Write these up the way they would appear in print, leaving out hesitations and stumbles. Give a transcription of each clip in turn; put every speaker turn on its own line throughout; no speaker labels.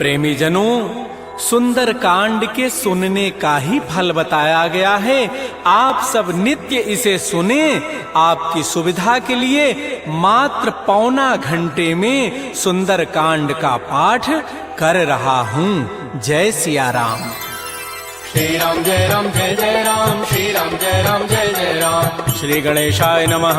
प्रेमी जनों, सुंदर कांड के सुनने का ही फल बताया गया है। आप सब नित्य इसे सुने। आपकी सुविधा के लिए मात्र पौना घंटे में सुंदर कांड का पाठ कर रहा हूँ। जय सिया राम।
श्री राम जय राम, श्री राम जय जय राम।
श्री गणेशाय नमः।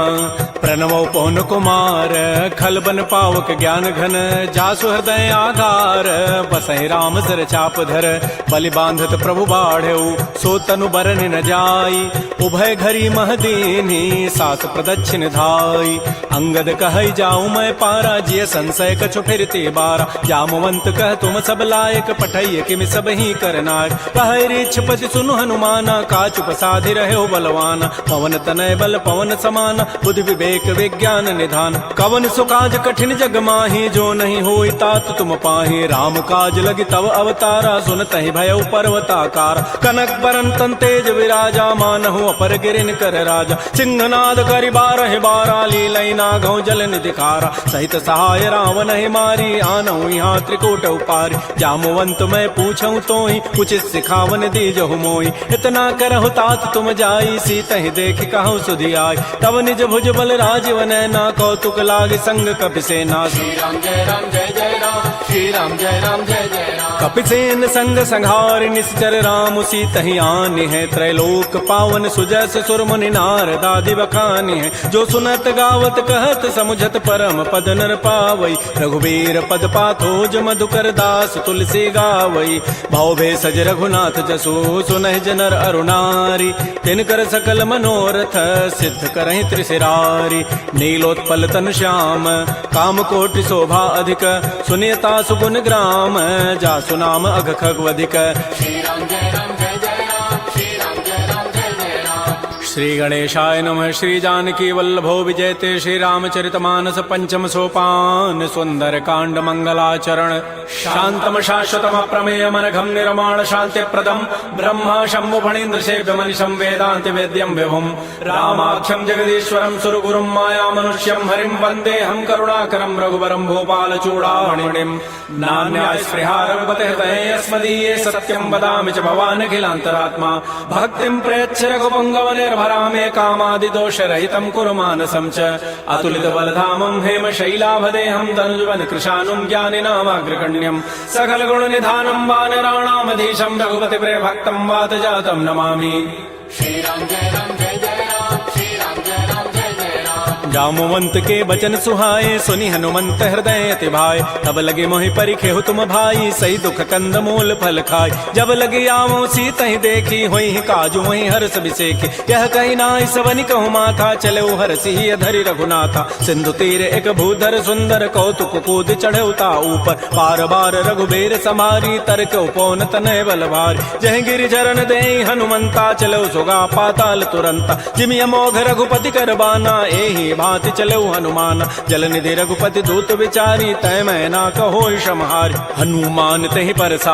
प्रणवो पवन कुमार, खल बन पावक ज्ञान घन, जासु हृदय आधार, बसहि राम सर चाप धर, बलि बांधत प्रभु बाढ़ऊ, सो तनु बरन न जाई, उभय घरी महदीनी, सास प्रदक्षिण धाई, अंगद कहई जाऊं मैं पारा, जिय संशय कछु फिरते बारा, जामवंत कह तुम सब लायक, पठैय किम सब ही करनायक, कहै पति सुनु हनुमाना, काचुप साधि रहे बलवाना, पवन तनय बल पवन समाना, बुद्धि विवेक विज्ञान निधान, कवन सुकाज कठिन जग माही, जो नहीं होई तात तुम पाही, राम काज लगी तव अवतारा, सुनतहि भयउ पर्वताकार, कनक बरन तन तेज विराजा, मानहु अपर गिरिन कर राजा, सिंहनाद करि बारहि बारा, लीलई नागौ जल निधिकारा, सहित सहाय रावण ही मारी, आनहु यहाँ त्रिकूट उपारी, जामवंत मैं पूछऊं तोहि, उचित सिखावन दीजहु मोहि, इतना करहु तात तुम जाई, सीतहि देखि कहु सुधि आई, तब निज भुज बल राजीव नैना, कौतुक लागे संग कपिसेना,
श्री राम जय राम, श्री राम जय जय राम।
कपिसेन संग संहार निश्चर राम, सीतहि आनि है, त्रैलोक पावन सुजस सुर मुनि नारद आदि बखानि है, जो सुनत गावत कहत समुझत परम पद नर पावई, रघुबीर पद पाथोज मधुकर दास तुलसी गावई, भव भेषज रघुनाथ जसु सुनहि जनर अरुणारी, तिनकर सकल मनोरथ सिद्ध करहि त्रिशिरारी, नीलोत्पल तन श्याम काम कोटि शोभा अधिक, सुनियता सुगुण ग्राम, जासु नाम अघ खगवधिक,
श्री राम जय राम, श्री राम जय जय राम।
श्री गणेशाय नमः। श्री जानकी वल्लभो विजयते, श्री रामचरितमानस पंचम सोपान, सुंदर कांड मंगलाचरण, शांतम शाश्वतम प्रमेयम अनघम निर्माण शांति प्रदम, ब्रह्मा शंभु फणीन्द्र सेव्य मनिषं वेदांति वेद्यम विभुम, रामाख्यम जगदीश्वरम सुरगुरुम माया मनुष्यम हरिम वंदे हम करुणाकरम रघुवरम भोपाल चूड़ामणिम, नान्या स्पृहा रघुपते हृदये अस्मदीये, सत्यम वदामि च भवान् अखिलान्तरात्मा, भक्तिं प्रयच्छ रघुपुंगव निर्भरामे, कामादि दोष रहितं कुरु मानसं च, अतुलित बलधामं हेम शैलाभदेहं, तनुजवन कृशानुं ज्ञानिनामाग्रगण्यं, सकल गुण निधानं वानराणामधीशं, रघुपति प्रिय भक्तं वात जातं नमामि।
श्री राम जय राम, श्री राम जय जय राम।
जामवंत के बचन सुहाए, सुनि हनुमंत हृदय अति भाए, तब लगे मोहि परिखेहु तुम भाई, सही दुख कंद मूल फल खाय, जब लगे आवो सीतहि देखी, होई काजू वही हर्ष बिसेखी, यह कही नाई सवनि कहु माथा, चले हरसि धरि रघुनाथा, सिंधु तीर एक भूधर सुंदर, कौतुक कूद चढ़ौता ऊपर, बार बार रघुबीर समारी, तरक उपौन तनय बल भारी, जह गिरि चरण दे हनुमंता, चलो सुगा पाताल तुरंता, जिमि अमोघ रघुपति करबाना, एहि भांति चलो हनुमान, जल निधि रघुपति दूत विचारी, तय मैं ना कहो क्षमहारी, हनुमान तहि परसा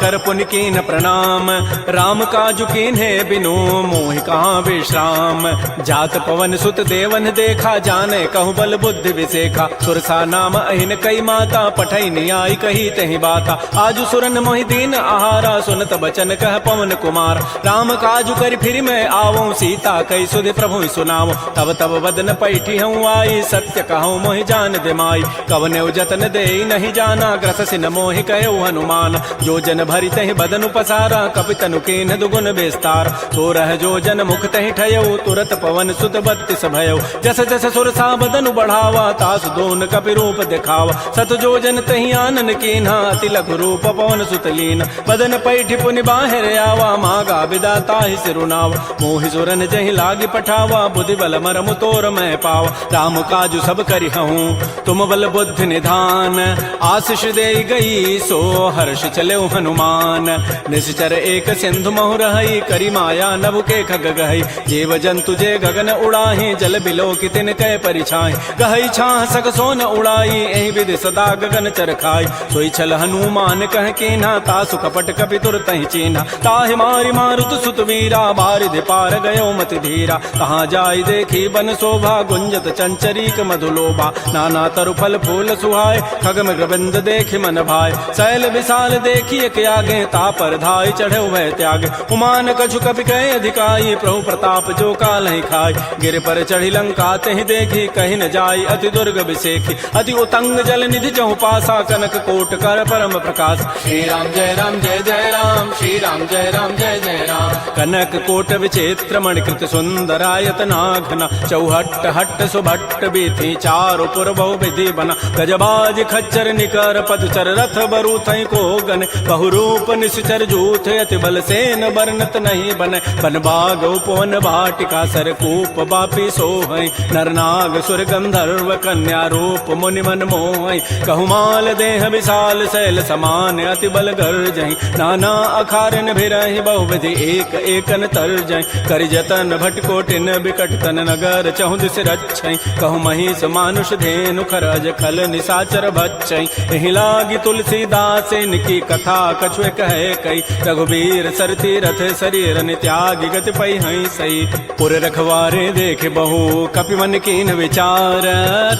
कर पुनि कीन प्रणाम, राम काजु कीन्हे बिनु मोहि कहाँ विश्राम, जात पवन सुत देवन देखा, जाने कहु बल बुद्धि विसेखा, सुरसा नाम अहिन कई माता, पठई नियाई कही तहि बाता, आजु सुरन मोहि दीन आहारा, सुनत बचन कह पवन कुमार, राम काजु करि फिर मैं आवो, सीता कई सुधि प्रभु सुनावो, तब तब वदन पैठी हूँ आई, सत्य कहूँ मोहि जान दे माई, कवने जतन दे नहीं जाना, ग्रस सिन मोहि कहो हनुमान, जो जन भरि तहि बदन उपसारा, कपितनु कीन दुगुन विस्तार, तो रह जो जन मुख तहि ठयो, तुरत पवन सुत बत्तिस भयो, जस जस सुरसा बदनु बढ़ावा, तासु दोन कपि रूप दिखावा, सत जो जन तहि आनन कीन्हा, अति लघु रूप पवन सुत लीन, बदन पैठि पुनि बाहिर आवा, मागा विदाता ही सिरुनावा, मोहि सुरन जहि लागी पठावा, बुद्धि बल मरमु तोर मैं पावा, राम काजु सब करि हूँ तुम बल बुद्धि निधान, आशीष दे गई सो हर्ष चले हनुमान, निश्चर एक सिंधु महु रहई, करी माया नभ के खग गहई, जीव जंतु जे गगन उड़ाही, जल बिलो की तिन कै परिछाई, गहई छाह सक सोन उड़ाई, एहि विधि सदा गगन चरखाई, सोई छल हनुमान कह कीन्हा, तासु कपट कपि तुरतहि चीन्हा, ताहि मारि मारुत सुत वीरा, बारिधि पार गयो मति धीरा, कहाँ जाई देखी बन शोभा, गुंजत चंचरीक मधुलोभा नाना तरु फल फूल सुहाय खग मृगबिंद देखि मन भाय शैल विशाल देखिए के आगे तापर धाय चढ़े वह त्याग उमान कछु कपि कहे अधिकाई प्रभु प्रताप जो काल ही खाय गिर पर चढ़ी लंका तहि देखी कहीं न जाय अति दुर्ग विसेखी अति उतंग जल निधि जहु पासा कनक कोट कर परम प्रकाश
श्री राम जय राम जय जय राम श्री राम जय राम जय जय राम
कनक कोट विचित्र मणिकृत सुंदरायत नाघना चौहट्ट हट्ट सुभट्ट बीथी चारु पुर बहु विधि बना गजबाज खच्चर निकर पदचर रथ बरु थई को गन बहुरूप निश्चर जूथ अति बल सेन बरनत नहीं बन बन बाग उपवन भाटिका सरकूप बापी सोहई नरनाग सुर गंधर्व कन्या रूप मुनि मन मोहई कहुमाल देह विशाल शैल समान अति बल गर्जहि नाना अखारन भिरहि बहुविधि एक एकन तरजहि कर जतन भटकोटिन बिकट तन नगर चहुँ दिस रक्षहि कहु महिष मानुष धेनु खरज खल निशाचर भक्षहि एहि लागी तुलसीदास इनकी कथा कछुए कहे कई रघुबीर सरती रथ शरीर त्यागी गति पै हई सही पुर रखवारे देख बहु कपि मन कीन विचार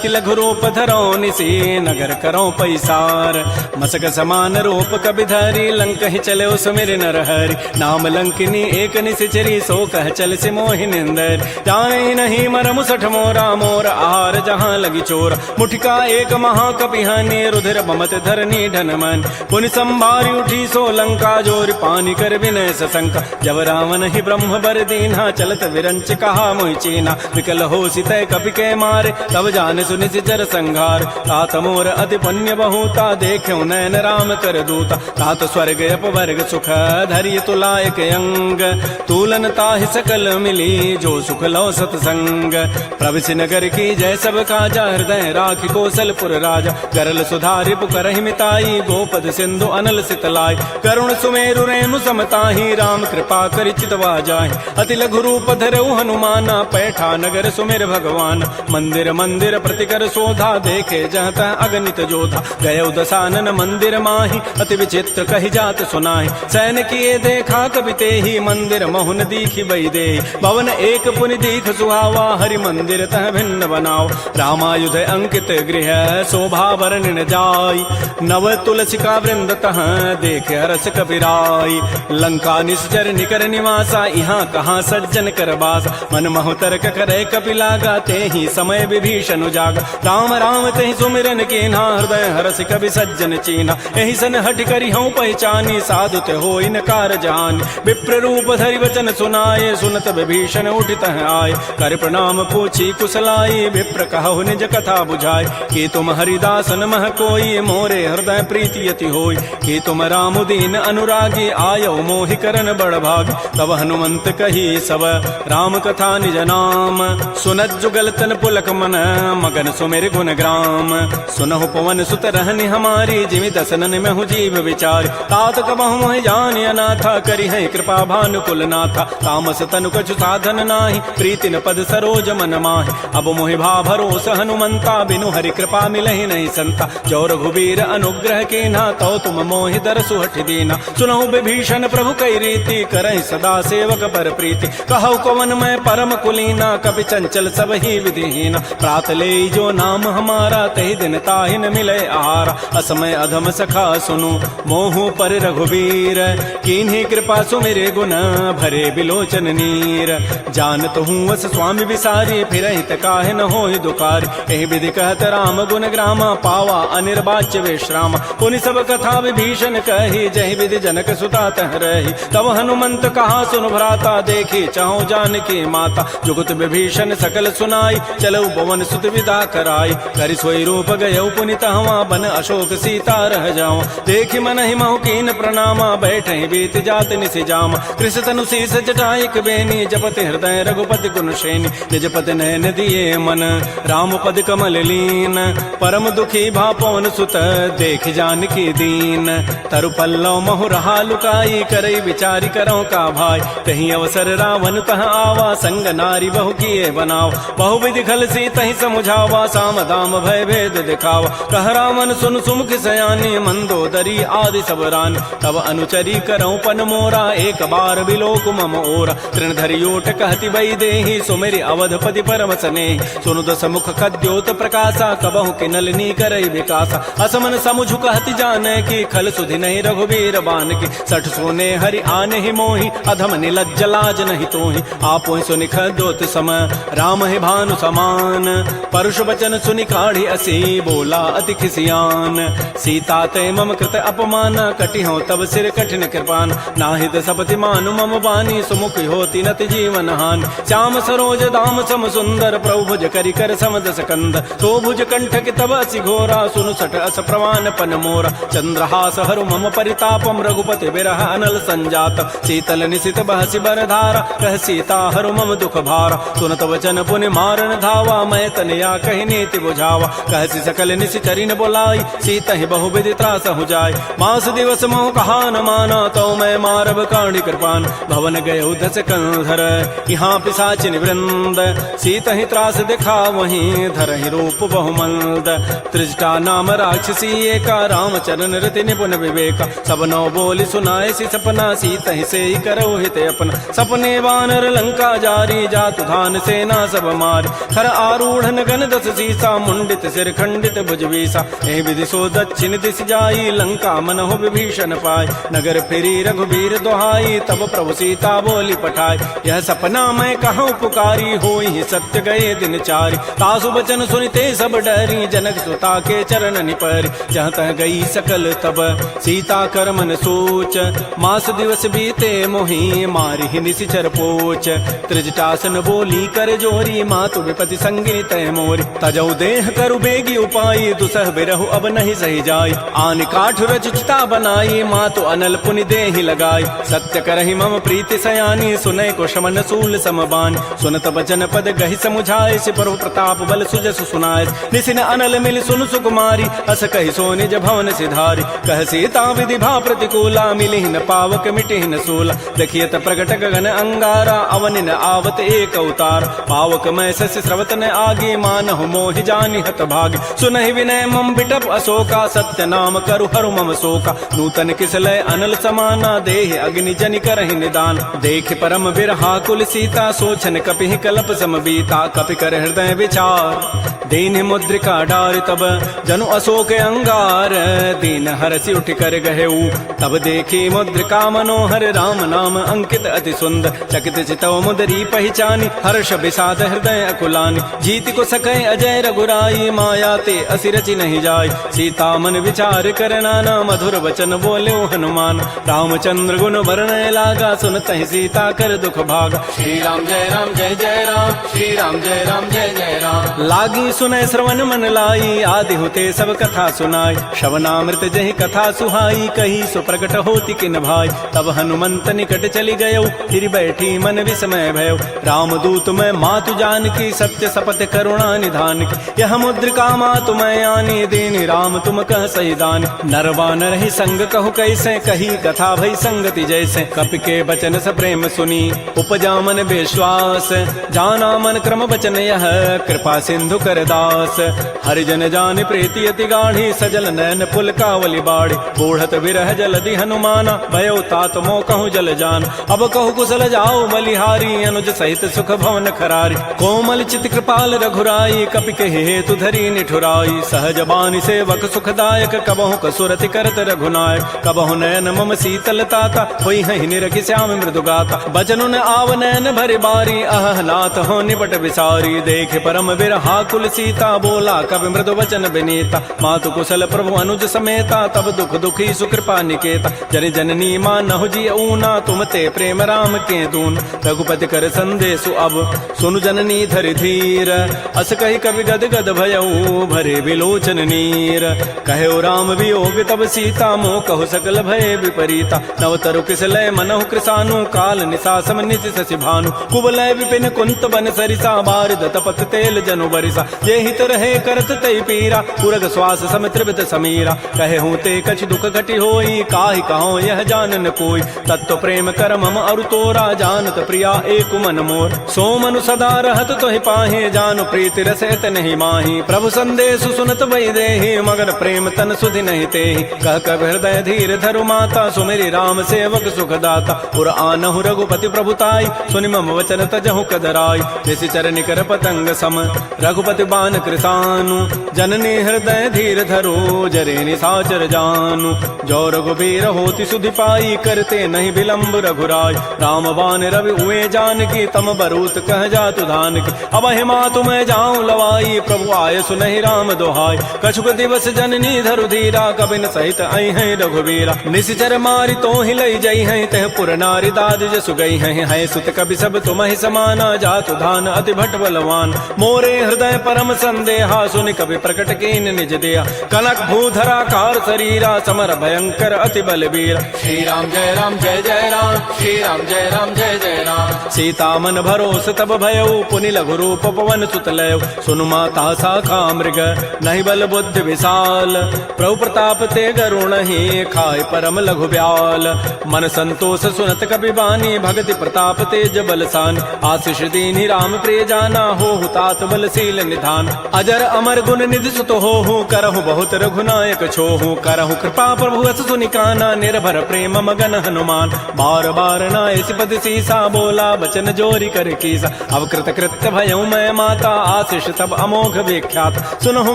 तिलघु रूप धरो निसी नगर करो पैसार मसक समान रूप कबि धरी लंक ही चले सुमिर नर हरि नाम लंकिनी एक निशिचरी सो कह चल से मोहि निंदर जाने नहीं मर मुसठ मोरा मोर आहार जहाँ लगी चोर मुठिका एक महाकपि हनि रुधिर बमत धरनी ढन मन पुनि संभारी उठी सो लंका जोर पानी कर विनय सशंका जब रावण ही ब्रह्म बर दीन्हा चलत विरंच कहा मोहि चीना विकल हो सितय कपि के मारे तब जान सुनि सिचर संघार तात मोर अति पुण्य बहुता देख्यो नयन राम कर दूता तात स्वर्ग अपवर्ग सुख धरिय तुलायक अंग तूलन ताहि सकल मिली जो सुख लो सतसंग प्रविश नगर की जय सब काजा हृदय राखि कौशलपुर राजा करल सुधारि पुकरहि मिताई गोपद सिंधु अनल सितलाई करुण सुमेरु रेणु समताहि राम कृपा करि चितवा जाहि अति लघु रूप धरऊ हनुमाना पैठा नगर सुमेर भगवान मंदिर मंदिर प्रतिकर शोधा देखे जहत अगणित जोधा गय दसानन मंदिर माही अति विचित्र कही जात सुनाहि सैन किए देखा कबि तेहि मंदिर महुन दीखि बई दे भवन एक पुनि दीख सुहावा हरि मंदिर तह भिन्न बनाओ रामायुध अंकित गृह शोभा वर्णन जाय नव तुलसिका वृंद तह देख हरस कपिराई लंका निश्चर निकर निवासा यहाँ कहाँ सज्जन कर बास मन महु तर्क करे कपि लागा तेहि समय विभीषण जागा राम राम तेहि सुमिरन कीन्हा हृदय हरस कवि सज्जन चीन्हा एहि सन हट करि हूँ पहचानी साधु ते होई न कार जानी विप्र रूप धरि वचन सुनाए सुनत विभीषण उठित आए कर प्रणाम पूछी कुशलाई विप्र कहु निज कथा बुझाए कि तुम हरिदासन मह कोई मोरे हृदय प्रीति यति होई कि तुम राम दीन अनुरागी आयो मोहि करन बड़ भाग तब हनुमंत कही सब राम कथा निज नाम सुनत जुगल तन पुलक मन मगन सुमेर गुण ग्राम सुनहु पवन सुत रहनि हमारी जिमि दसनन में हूँ जीव विचार तात कबहु मोहि जानि अनाथा करि है कृपा भानुकुल नाथा तामस तनु कछु साधन नाही प्रीति न पद सरोज मन माहि अब मोहि भा भरोस हनुमंता बिनु हरि कृपा मिलहि नहीं संता जो रघुबीर अनुग्रह कीन्हा तो तुम मोहि दरसु हठि दीना सुनहु विभीषण प्रभु कई रीति करहि सदा सेवक पर प्रीति कहु कवन मैं परम कुलीना कपि चंचल सब ही विधिहीना प्रात ले जो नाम हमारा तहि दिन ताहि न मिले आहारा असमय अधम सखा सुनु मोहु पर रघुबीर कीन्ही कृपा सुमिरे गुण भरे बिलोचन नीर जानत हूँ वस स्वामी विसारी फिर हित काहे न होहि दुखारी एहि विधि कहत राम गुण ग्रामा पावा अनिर्वाच्य विश्राम पुनि सब कथा विभीषण कही जहि विधि जनक सुता तह रही तब हनुमंत कहा सुन भ्राता देखी चाहो जानकी माता जुगत विभीषण सकल सुनाई चलो पवन सुत विदा कराई करि सोई रूप गयौ पुनि तहवा बन अशोक सीता रह जाओ देखि मन ही महु कीन प्रणामा बैठे बीत जात निसि जामा कृष तनु शीस जटाइक बेनी जपति हृदय रघुपति गुण श्रेणी निजपति नयन दिए मन राम पद कमल लीन परम दुखी भा पवन सुत देख जानकी दीन तरु पल्लव महु रहा लुकाई करई विचारी करो का भाई तही अवसर रावण तह आवा संग नारी बहु किए बनाओ बहु विधि खल सी तही समुझावा साम दाम भय भेद दिखावा कह रावण सुन सुमुख सयानी मंदोदरी आदि सब रानी तब अनुचरी करौ पन मोरा एक बार बिलोक मम ओरा तृण धरि ओट कहति बई देहि सुमेरि अवधपति परम वसने सुनु दस मुख खद्योत प्रकाशा कबहु के नलिनी करई विकासा असमन समुझ कहति जाने की खल सुधि नहीं रघुबीर बान की सठ सोने हरि आने ही मोहि अधम निलज्ज लाज नहीं तोहि आपो सुनि खद्योत सम राम है भानु समान परुष बचन सुनि काढ़ी असी बोला अति खिसियान सीता ते मम कृत अपमान कटि हो तब सिर कठिन कृपान नाहित सपति मानु मम बानी सुमुख होती नत जीवन हान श्याम सरोज दाम सम सुंदर प्रभु भुज करि कर सम दस कंद तो भुज कंठ कि तब असि घोरा सुनु सठ अस प्रवान पन मोरा चंद्रहास हरु मम परितापम रघुपति बिरह अनल संजात शीतल निशित बहसि बर धारा कह सीता हरु मम दुख भारा सुनत वचन पुनि मारन धावा मैं तनया कहि नीति बुझावा कहसि सकल निशि चरिन बोलाई सीता ही बहु विधि त्रास हो जाय मास दिवस मोह कहा न माना तो मैं मारब काढ़ी कृपान भवन गए दस कंधर यहाँ पिशाचिन वृंद सीता ही त्रास दिखा वहीं धर ही रूप बहुमंद त्रिजटा नाम राक्षसी एका रामचरण रति निपुण विवेका सब नौ बोली सुनाए सी सपना सीता ही से ही करो हित अपना सपने वानर लंका जारी जातु धान सेना सब मारी खर आरूढ़ गन दस सीसा मुंडित सिर खंडित भुजवीसा ए विधि सो दक्षिण दिश जाई लंका मन हो विभीषण पाय नगर फिरी रघुबीर दोहाई तब प्रभु सीता बोली पठाई यह सपना मैं कहूँ पुकारी होई सत्य गए दिन चारी तासु बचन सुनते सब डरी जनक सुता के चरण निपरी जहाँ तह गई सकल तब सीता कर मन सोच मास दिवस बीते मोहि मारी ही निशिचर पोच त्रिजटासन बोली कर जोरी मातु विपति संगी तय मोरी तजौ देह करु बेगी उपाई दुसह बिरहु अब नहीं सही जाय आन काठ रचिता बनाई मातु अनल पुनि देहि लगाई सत्य करहि मम प्रीति सयानी सुनय को शमन सूल समबान सुनत बचन पद गहि समुझाय सि प्रभु प्रताप बल सुजस सुनाय निसिन अनल मिल सुन सुकुमारी अस कहि सो निज भवन सिधारी कह सीता विधि भा प्रतिकूला मिलि न पावक मिटि न सूला देखियत प्रगट गगन अंगारा अवनि न आवत एक अवतार पावक मैं सस स्रवत न आगे मानहु मोहि जानि हत भागी सुनहि विनय मम बिटप अशोका सत्य नाम करु हरु मम शोका नूतन किसलय अनल समाना देह अग्नि जनि करहि निदान देख परम बिरहा कुल सीता सोचन कपिहि कलप समबीता कपि कर हृदय विचार दीन मुद्रिका डारि तब जनु अशोक अंगार दीन हरसि उठ कर गहेऊ तब देखी मुद्रिका मनोहर राम नाम अंकित अति सुंदर चकित चितव मुदरी पहचानी हर्ष विषाद हृदय अकुलानी जीत को सकै अजय रघुराई माया ते असिरचि नहीं जाय सीता मन विचार कर नाना मधुर वचन बोले हनुमान रामचंद्र गुण वर्णय लागा सुनत ही सीता कर दुख भागा
श्री राम जय जय राम श्री राम जय जय राम
लागी सुनय श्रवण मन लाई आदि होते सब कथा सुनाई श्रवणामृत जहि कथा सुहाई कही सो प्रकट होती किन भाई तब हनुमंत निकट चली गयो फिर बैठी मन विस्मय भयो रामदूत मैं मातु जान की सत्य सपथ करुणा निधान की यह मुद्रिका मातु मैं आनी दीन राम तुम कह सही दान नरवानर ही संग कहु कैसे कही कथा भई संगति जैसे कपि के बचन स प्रेम सुनी उपजा मन विश्वास जाना मन क्रम बचन यह कृपा सिंधु कर दास हरिजन जान प्रीति अति गाढ़ी सजल नैन पुल कावली बाड़ी बूढ़त विरह जलधि हनुमाना भयो तात मो कहूँ जल जान अब कहु कुशल जाओ बलिहारी अनुज सहित सुख भवन खरारी कोमल चित कृपाल रघुराई कपि के हेतु धरी निठुराई सहज बानी सेवक सुखदायक कबहु कसुरति करत रघुनायक कबहु नयन मम शीतल ताता होई हहि निरखि श्याम मृदु गाता बचनुन आव नयन भरि बारी अह नाथ हो निपट विसारी देख परम बिरहा कुल सीता बोला कवि मृदु वचन विनीता मातु कुशल प्रभु अनुज समेता तब दुख दुखी सुकृपा निकेता जन जननी मानहु जी ऊना तुम ते प्रेम राम के दून रघुपति कर संदेशु अब सुनु जननी धरि धीर अस कहि कवि गद गद भयऊ भरे विलोचन नीर कहो राम वियोग तब सीता मोह कहु सकल भय विपरीता नवतरु किसलय मनहु कृसानु काल निशासम निशि शशि भानु कुवलय विपिन कुंत बन सरिसा बारिद तपत तेल जनु बरिसा जे हित रहे करत तई पीरा पुरग श्वास सम त्रिविध समीरा कहे हूँ ते कछ दुख घटी होई काहि कहो यह जानन कोई तत्व प्रेम कर मम अरु तोरा जानत प्रिया एक मन मोर सो मनु सदा रहत तोहि पाहि जानु प्रीति रसत नहीं माही प्रभु संदेश सुनत वही देहि मगर प्रेम तन सुधि नहीं तेहि कह कब हृदय धीर धरु माता सुमेरी राम सेवक सुख दाता पुर आनहु रघुपति प्रभुताई सुनि मम वचन तजहु कदराई जैसी चरण कर पतंग सम रघुपति बान कृतानु जननी हृदय धीर धरो जरे निसाचर जानु जो रघुबीर होति सुधि पाई करते नहीं विलंब रघुराय राम बान रवि उए जान की तम बरूत कह जातु धान की अब हिमा तुम्हें जाऊं लवाई प्रभु आय सुनहि राम दोहाई कछुक दिवस जननी धरु धीरा कबिन सहित आई है रघुबीरा निश्चर मारी तो ही लई जई है तह पुर नारी दाद जसु गई है सुत कवि सब तुम्हें समाना जातु धान अति भट बलवान मोरे हृदय परम संदेहा सुनि कवि प्रकट कीन निज दिया कनक भूधरा कार शरीरा समर भयंकर अति बलबीर
श्री राम जय राम श्री राम जय जय राम
सीता मन भरोस तब भयउ पुनि लघु रूप पवन सुत लय सुनु माता शाखा मृग नहीं बल बुद्धि विशाल प्रभु प्रताप ते गरुण ही खाय परम लघु ब्याल मन संतोष सुनत कपि बानी भगति प्रताप तेज बलसान आशीष दीनि राम प्रिय जाना हो तात बलशील निधान अजर अमर गुण निधि सुत हो करहु बहुत रघुनायक छोहु करहु कृपा प्रभु अस सुनि काना निर्भर प्रेम मगन हनुमान बार बार नाय सिपति सीसा बोला बचन जोरी कर कीसा अब कृत कृत्य भयउ मैं माता आशीष तब अमोघ विख्यात सुनहु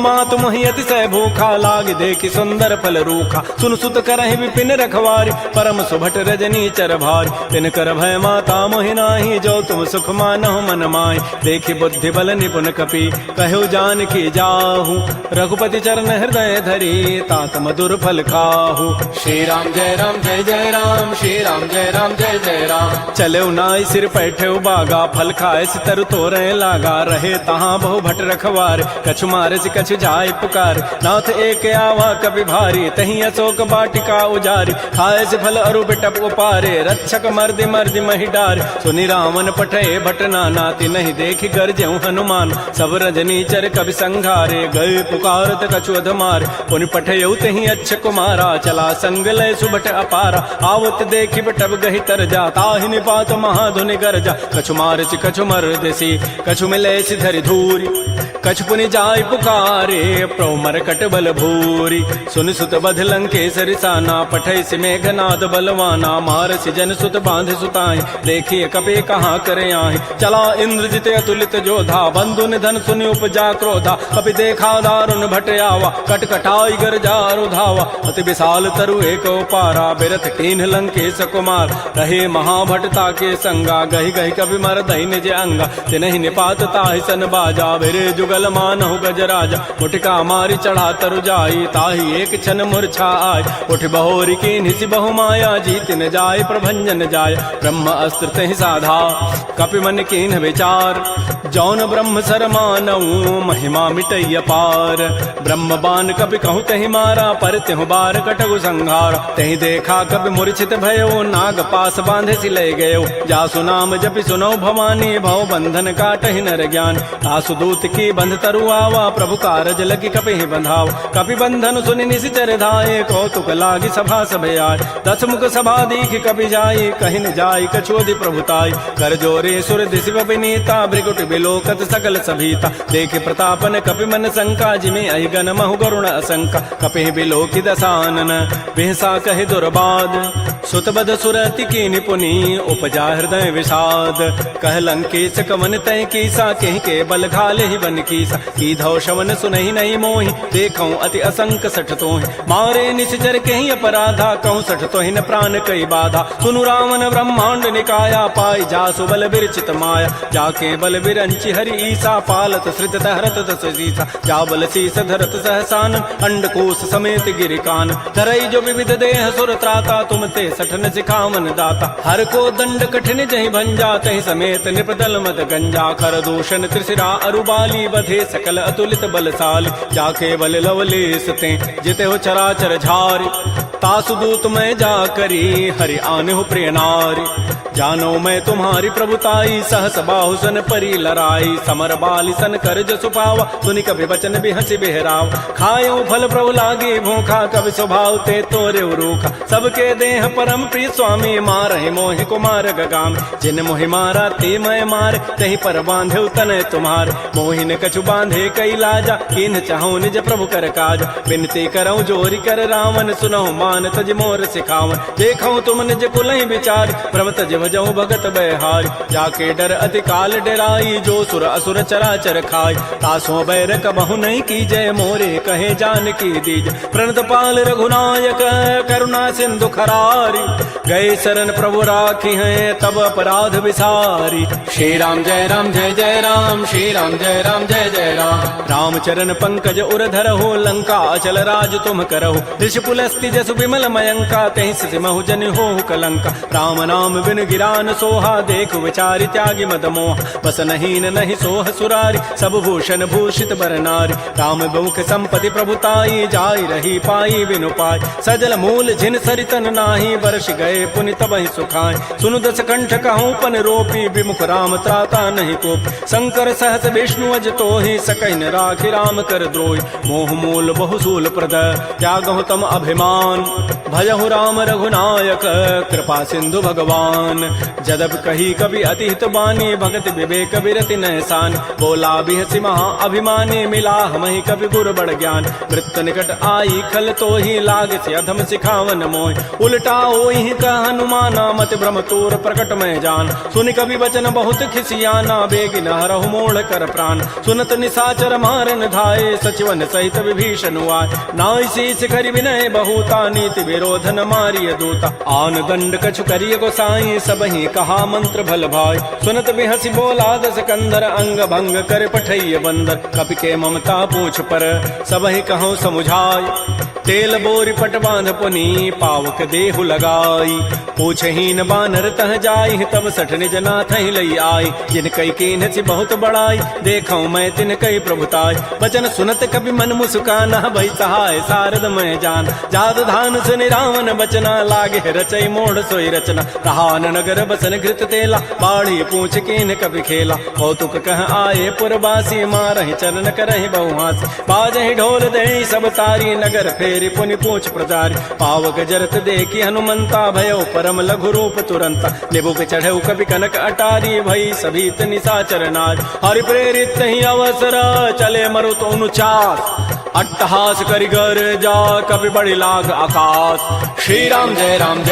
मातु मोहि अतिशय भूखा लाग देखि सुंदर फल रूखा सुन सुत करहि विपिन रखवारी परम सुभट रजनी चर भारी तिन कर भय माता मोहि नाही जो तुम सुख मानहु मन माय देखि बुद्धि बल निपुण कपि कहु जान की जाहु रघुपति चरण हृदय धरी तात मधुर फल खाहु
श्री राम जय राम श्री राम जय राम
चले नाई सिर पैठे बागा फल खाए सितर तोरे लागा रहे तहाँ बहु भट रखवार कछु मारे से कछु जाय पुकार नाथ एक आवा कभी भारी तही अशोक बाटिका उजारी खाए से फल अरु बिटप उपारे रक्षक मर्दि मर्दि मही डार सुनि रावण पठे भट नाती नहीं देखि गरजेउ हनुमान सब रजनी चर कवि संघारे गए पुकारत कछु अधमार पुनि पठयउ तही अच्छ कुमारा चला संग लय सुभट अपारा आवत देखि बटब गहि तर जा ताहि निपात महाधुनि गरजा कछु मारचि कछु मर्दसी कछु मिले धरि धूरी कछु पुनि जाय पुकारे प्रभु मरकट बल भूरी सुन सुत बध लंकेसरि साना पठै से मेघनाद बलवाना मारसि जन सुत बांध सुताई देखिए कपे कहाँ करे आए चला इंद्रजित अतुलित जोधा बंधु निधन सुनि उपजा क्रोधा कपि देखा दारुण भट आवा कटकटाई गरजारु धावा अति विशाल तरु एक पारा बिरथ कीन्ह लंकेश कुमार रहे महाभटता के संगा गहि गहि कवि मर दहि निज अंगा तिनहि निपात ताहि सन बाजा बिरे जुगल मानहु गजराजा मुटिका मारी चढ़ा तरु जाई ताहि एक क्षण मूर्छा आय उठ बहोरी की निसि बहु माया जीत न जाय प्रभंजन जाय ब्रह्म अस्त्र तहि साधा कपि मन कीन्ह विचार जौन ब्रह्म सर मानऊ महिमा मिटैय पार ब्रह्म बान कपि कहु तहि मारा पर त्यहु बार कटगु संहार तहि देखा कपि मूर्छित भयो नाग पास बांधे सि ले गयो जासु नाम जपि सुनो भवानी भव बंधन काटहि नर ज्ञान आसु दूत की बंध तरु आवा प्रभु कारज लगी कपि बंधाव कपि बंधन सुनि निशिचर धाये कौतुक लागी सभा सभे आय दस मुख सभा दीख कपि जाई कहि न जाई कछोदि प्रभुताई कर जोरे सुर दिशि विनीता भृगुट बिलोकत सकल सभीता देखे प्रतापन कपि मन शंका जिमे अहिगन महु गरुण असंका कपि बिलोकि दसानन बिहसा कहि दुर्बाद सुतबद सुरति की निपुनी उपजा हृदय विषाद कह लंकेश कवन तय कीसा कहि के बल घाले ही बन कीसा की धौ शवन सुनहि नहीं मोहि देखौ अति असंक सठ तोहि मारे निश्चर कहि अपराधा कहूँ सठ तोहि न प्राण कई बाधा सुनु रावण ब्रह्मांड निकाया पाई जासु बल बिरचित माया जाके बल बिरंचि हरि ईसा पालत सृत हरत दस सीसा जा बल शीस धरत सहसान अंडकोश समेत गिरिकान धरई जो विविध देह सुर त्राता तुम ते सठन सिखावन दाता हर को दंड कठिन जहि भंजा तहि समेत निपदल मद गंजा कर दूषण त्रिशिरा अरुबाली बधे सकल अतुलित बलशाली जाके बल लवलेस ते जिते हो चराचर झारी तासु दूत में जा करी हरि आने हो प्रिय नारी जानो मैं तुम्हारी प्रभुताई, सहस बाहु सन परी लराई, समर बाली सन कर जसु पावा, सुनि कभी बचन भी हंसी बेहराव, खायो फल प्रभु लागे भूखा, कभी स्वभाव ते तोरे रूखा, सबके देह परम प्रिय स्वामी, मारहि मोहि कुमार गगाम, जिन मोहि मारा ते मैं मार, तही पर बांधे तनय तुम्हार, मोहिन कछु बांधे कई लाजा, किन्ह चाहूं निज प्रभु कर काज, बिनती करऊं जोरी कर रावण, सुनहु मान तज मोर सिखावन, देखऊं तुम निज कुलहि विचार, प्रभ तज भजऊं भगत बहारी, जाके डर अति काल डराई, जो सुर असुर चराचर खाई, तासो बैर कबहु नहीं की जय, मोरे कहे जान की दीज, प्रणत पाल रघुनायक करुणा सिंधु खरारी, गए शरण प्रभु राखी हैं तब अपराध विसारी,
श्री राम जय राम, श्री राम जय जय राम,
रामचरण पंकज उर धरहु, लंका अचल राज तुम करहु, ऋषि पुलस्ति जसु विमल मयंका, तहि सिमहु जन हो कलंका, राम नाम बिन गिरान सोहा, देखु विचारि त्यागी मद मोह, बस नहीं नहीं सोह सुरारी, सब भूषण भूषित बर नारी, राम बहुख संपत्ति प्रभुताई, जाई रही पाई बिनु पाई, सजल मूल जिन सरितन नाही, वर्ष गए पुनि तबहि सुखाय, सुनु दस कंठ कहूँ पन रोपी, विमुख राम त्राता नहीं कोप, शंकर सहस विष्णु अज तोहि, सकहि राखि राम कर द्रोही, मोह मूल बहुसूल प्रद, त्यागहु तम अभिमान, भजहु राम रघुनायक, कृपा सिंधु भगवान, जदब कही कभी अतिहित बानी, भगत विवेक विरति नहसान, बोला बिहसि महा अभिमानी, मिला हमहि कभी गुर बड़ ज्ञान, मृत्यु निकट आई खल तो ही, लाग से अधम सिखावन मोहि, उल्टा ओहि कह हनुमाना, मत भ्रम तोर प्रकट में जान, सुनि कभी वचन बहुत खिसियाना, बेगिन हरहु मोड़ कर प्राण, सुनत निसाचर मारन धाये, सचिवन सहित विभीषण आए, नाई शीस करि विनय बहुता, नीति विरोध न मारिय दूता, आन दंड कछु करिय गोसाई, सबहि कहा मंत्र भल भाई, सुनत बिहसि बोला दस कंधर, अंग भंग कर पठैय बंदर, कपि के ममता पूछ पर, सबहि कहूँ समुझाय, तेल बोरी पट बांध पुनी, पावक देहु लगाई, पूछहीन बानर तह जाई, तब सठ निज नाथ ही लई आई, जिन कई कीन सी बहुत बड़ाई, देखऊं मैं तिन कई प्रभुताई, बचन सुनत कभी मन मुस्काना, भई सहाय सारद मैं जान, जाद धान सुनि रावण बचना, लागे रचई मोड़ सोई रचना, रहान नगर बसन घृत तेला, बाढ़ी पूछ कीन कभी खेला, कौतुक कह आए पुरबासी, मारहि चरण करहि बहुहास, बाजहि ढोल दहि सब तारी, नगर फेरि पुनि पूछ प्रचारी, पावक जरत देखी हनुमंता, भयो परम लघु रूप तुरंता, निबुक चढ़ऊ कभी कनक अटारी, भई सभीत निशाचर नार, हरि प्रेरित ही अवसर, चले मरुत अनुचास, अट्टहास करिगर जा कभी बड़ी लाग आकाश,
श्री राम जय राम,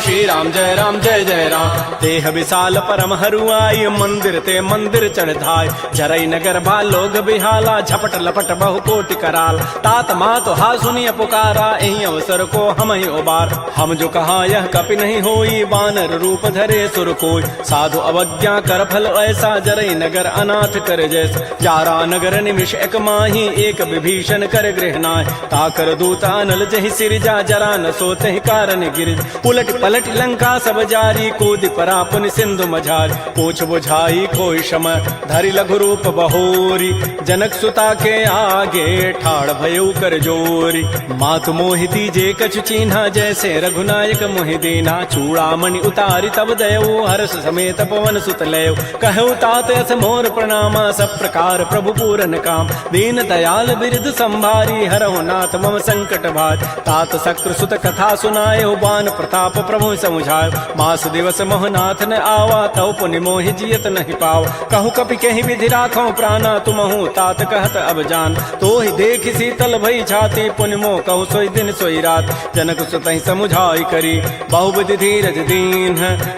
श्री राम जय जय राम,
देह विशाल परम हरुआई, मंदिर ते मंदिर चढ़ाई, जरई नगर भालोग बिहाला, झपट लपट बहु कोटि कराल, तात मात हा सुनिय पुकारा, यही अवसर को हम ही उबार, हम जो कहा यह कपि नहीं होई, बानर रूप धरे सुर कोई, साधु अवज्ञा कर फल ऐसा, जरई नगर अनाथ कर जैसा, जारा नगर निमिष एक माही, एक विभीषण कर गृहनाय, ताकर दूत अनल जहि सिरजा, जरा न सोते ही कारण गिर, उलट पलट लंका सब जारी, कूद परा पुनि सिंधु मझारी, पूछ बुझाई कोई शम, धरि लघु रूप बहोरी, जनक सुता के आगे ठाड़ भयउ कर जोरी, मातु मोहि दीजे कछु चीन्हा, जैसे रघुनायक मोहि दीना, चूड़ामणि उतारी तब दयऊ, हर्ष समेत पवन सुत लयऊ, कहऊ तात अस मोर प्रणामा, सब प्रकार प्रभु पूरन काम, दीन दयाल बिरद संभारी, हरहु नाथ मम संकट भार, तात शक्र सुत कथा सुनाए, बान प्रताप प्रभु समुझाय, मास दिवस मोहनाथ न आवा, तव पुनि मोहि जियत नहीं पावा, कहूँ कपि कहीं विधि राखो प्राणा, तुमहु तात कहत अब जान, तो ही देख शीतल भई छाती, पुनि मोह कहूँ सोई दिन सोई रात, जनक सुत ही समुझाई करी, बहुविधि धीरज दीन,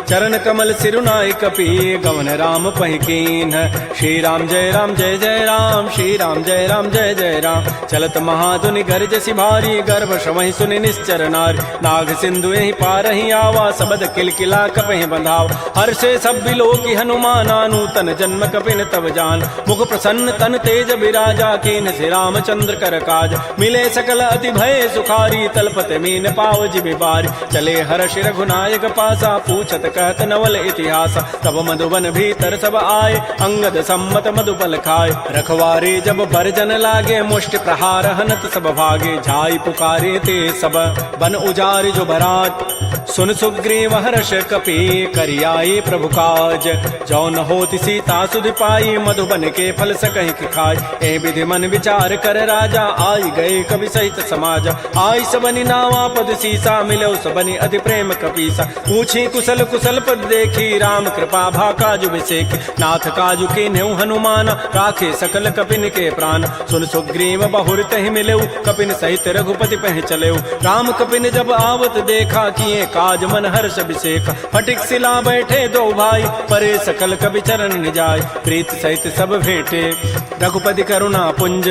चरण कमल सिरुनाई कपि, गवन राम पहिकीन, श्री राम जय राम, श्री राम जय जय राम, चलत महाधुनि गर्जसि भारी, गर्भ श्रवहि सुनि निश्चर नारी, नाग सिंधु यही पार ही आवा, सबद किलकिला कपहि बंधाव, हर्षे सब बिलोकी हनुमाना, नूतन जन्म कपिन तब जान, मुख प्रसन्न तन तेज विराजा, कीन से रामचंद्र कर काज, मिले सकल अति भय सुखारी, तलपत मीन पाव जिमि बारी, चले हर्ष रघुनायक पासा, पूछत कहत नवल इतिहास, तब मधुबन भीतर सब आए, अंगद सम्मत मधुबल खाए, रखवारे जब भरजन लागे, मुष्टि प्रहार हनत सब भागे, जाई पुकारे ते सब बन उजारि जो भराट। सुन सुग्रीव हर्ष कपि करियाए प्रभु काज, जो न होती सीता सुध पाई, मधुबन के फल सकहि कि खाय। ए विधि मन विचार कर राजा, आई गए कवि सहित समाज। आई सबनि नावा पद सीसा, मिलो सबनि अति प्रेम कपीसा। पूछी कुशल कुशल पद देखी, राम कृपा भा काजु विसेखी। नाथ काजु के नेउ हनुमान, राखे सकल कपिन के प्राण। सुन सुग्रीव बहुर तहि मिलेउ, कपिन सहित रघुपति पह चलेउ। राम कपिन जब आवत देखा, किए काज मन हर्ष अभिषेक। फटिक सिला बैठे दो भाई, परे सकल कवि चरण निजाय। प्रीत सहित सब भेंटे, रघुपति करुणा पुंज।